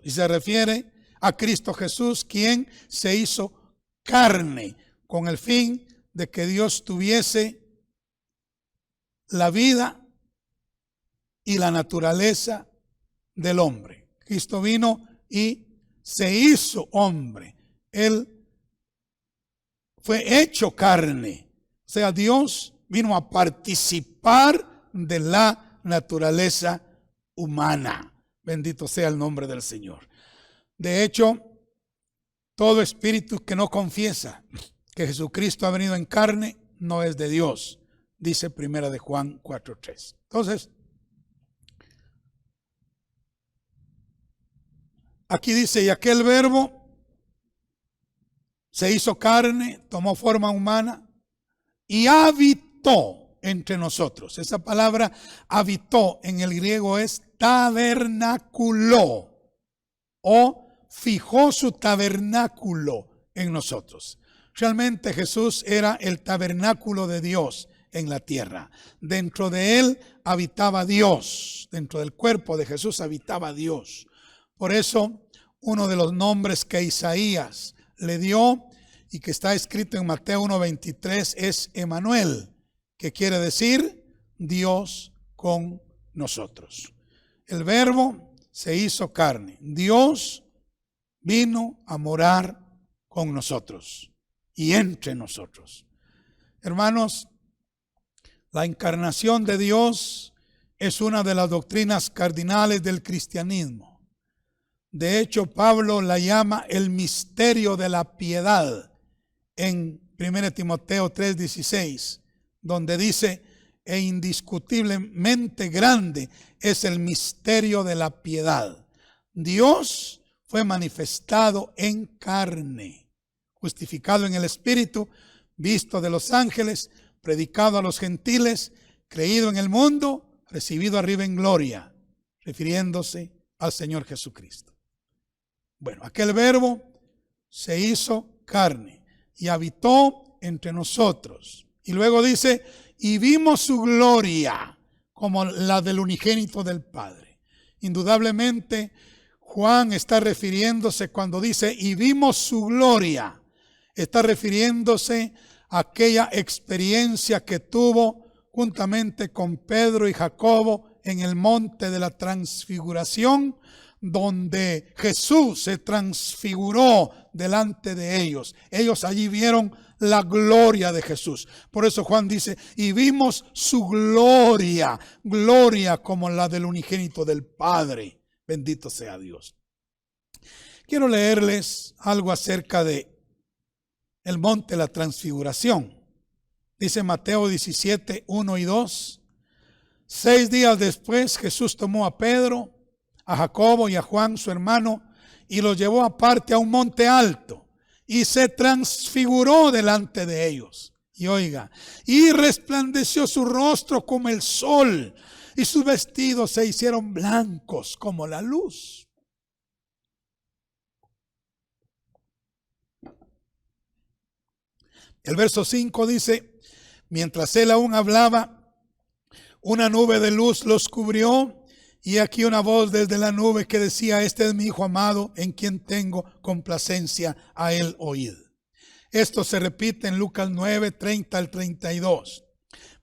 y se refiere a Cristo Jesús, quien se hizo carne con el fin de que Dios tuviese la vida y la naturaleza del hombre, Cristo vino y se hizo hombre. Él fue hecho carne. O sea, Dios vino a participar de la naturaleza humana. Bendito sea el nombre del Señor. De hecho, todo espíritu que no confiesa que Jesucristo ha venido en carne no es de Dios, dice 1 de Juan 4:3. Entonces, aquí dice, y aquel verbo se hizo carne, tomó forma humana y habitó entre nosotros. Esa palabra habitó en el griego es tabernaculó, o fijó su tabernáculo en nosotros. Realmente Jesús era el tabernáculo de Dios en la tierra. Dentro de él habitaba Dios. Dentro del cuerpo de Jesús habitaba Dios. Por eso, uno de los nombres que Isaías le dio y que está escrito en Mateo 1:23 es Emanuel, que quiere decir Dios con nosotros. El verbo se hizo carne. Dios vino a morar con nosotros y entre nosotros. Hermanos, la encarnación de Dios es una de las doctrinas cardinales del cristianismo. De hecho, Pablo la llama el misterio de la piedad en 1 Timoteo 3:16, donde dice, e indiscutiblemente grande es el misterio de la piedad. Dios fue manifestado en carne, justificado en el Espíritu, visto de los ángeles, predicado a los gentiles, creído en el mundo, recibido arriba en gloria, refiriéndose al Señor Jesucristo. Bueno, aquel verbo se hizo carne y habitó entre nosotros. Y luego dice, y vimos su gloria como la del unigénito del Padre. Indudablemente, Juan está refiriéndose cuando dice, y vimos su gloria, está refiriéndose a aquella experiencia que tuvo juntamente con Pedro y Jacobo en el monte de la transfiguración, donde Jesús se transfiguró delante de ellos. Ellos allí vieron la gloria de Jesús. Por eso Juan dice, y vimos su gloria, gloria como la del unigénito del Padre. Bendito sea Dios. Quiero leerles algo acerca de el monte de la transfiguración. Dice Mateo 17, 1 y 2. 6 días después Jesús tomó a Pedro, a Jacobo y a Juan su hermano y los llevó aparte a un monte alto y se transfiguró delante de ellos. Y oiga, y resplandeció su rostro como el sol y sus vestidos se hicieron blancos como la luz. El verso 5 dice, mientras él aún hablaba, una nube de luz los cubrió. Y aquí una voz desde la nube que decía, este es mi Hijo amado, en quien tengo complacencia, a él oíd. Esto se repite en Lucas 9, 30 al 32.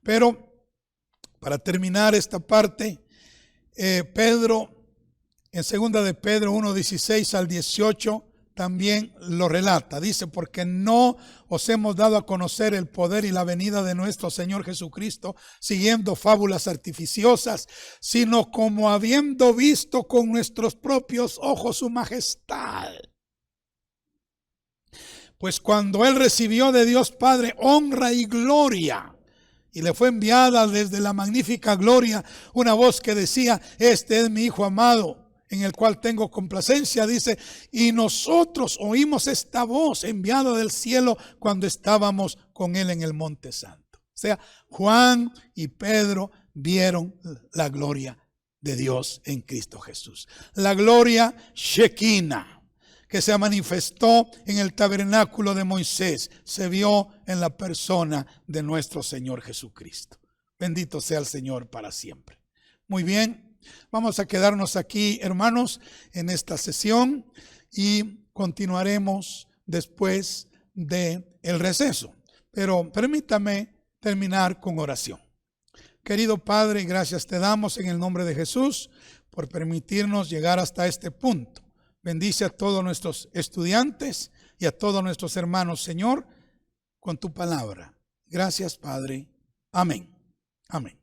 Pero para terminar esta parte, Pedro, en 2 de Pedro 1, 16 al 18, también lo relata. Dice, porque no os hemos dado a conocer el poder y la venida de nuestro Señor Jesucristo, siguiendo fábulas artificiosas, sino como habiendo visto con nuestros propios ojos su majestad. Pues cuando él recibió de Dios Padre honra y gloria, y le fue enviada desde la magnífica gloria una voz que decía, este es mi Hijo amado, en el cual tengo complacencia, dice, y nosotros oímos esta voz enviada del cielo cuando estábamos con él en el monte santo. O sea, Juan y Pedro vieron la gloria de Dios en Cristo Jesús. La gloria Shekinah, que se manifestó en el tabernáculo de Moisés, se vio en la persona de nuestro Señor Jesucristo. Bendito sea el Señor para siempre. Muy bien. Vamos a quedarnos aquí, hermanos, en esta sesión y continuaremos después del receso. Pero permítame terminar con oración. Querido Padre, gracias te damos en el nombre de Jesús por permitirnos llegar hasta este punto. Bendice a todos nuestros estudiantes y a todos nuestros hermanos, Señor, con tu palabra. Gracias, Padre. Amén. Amén.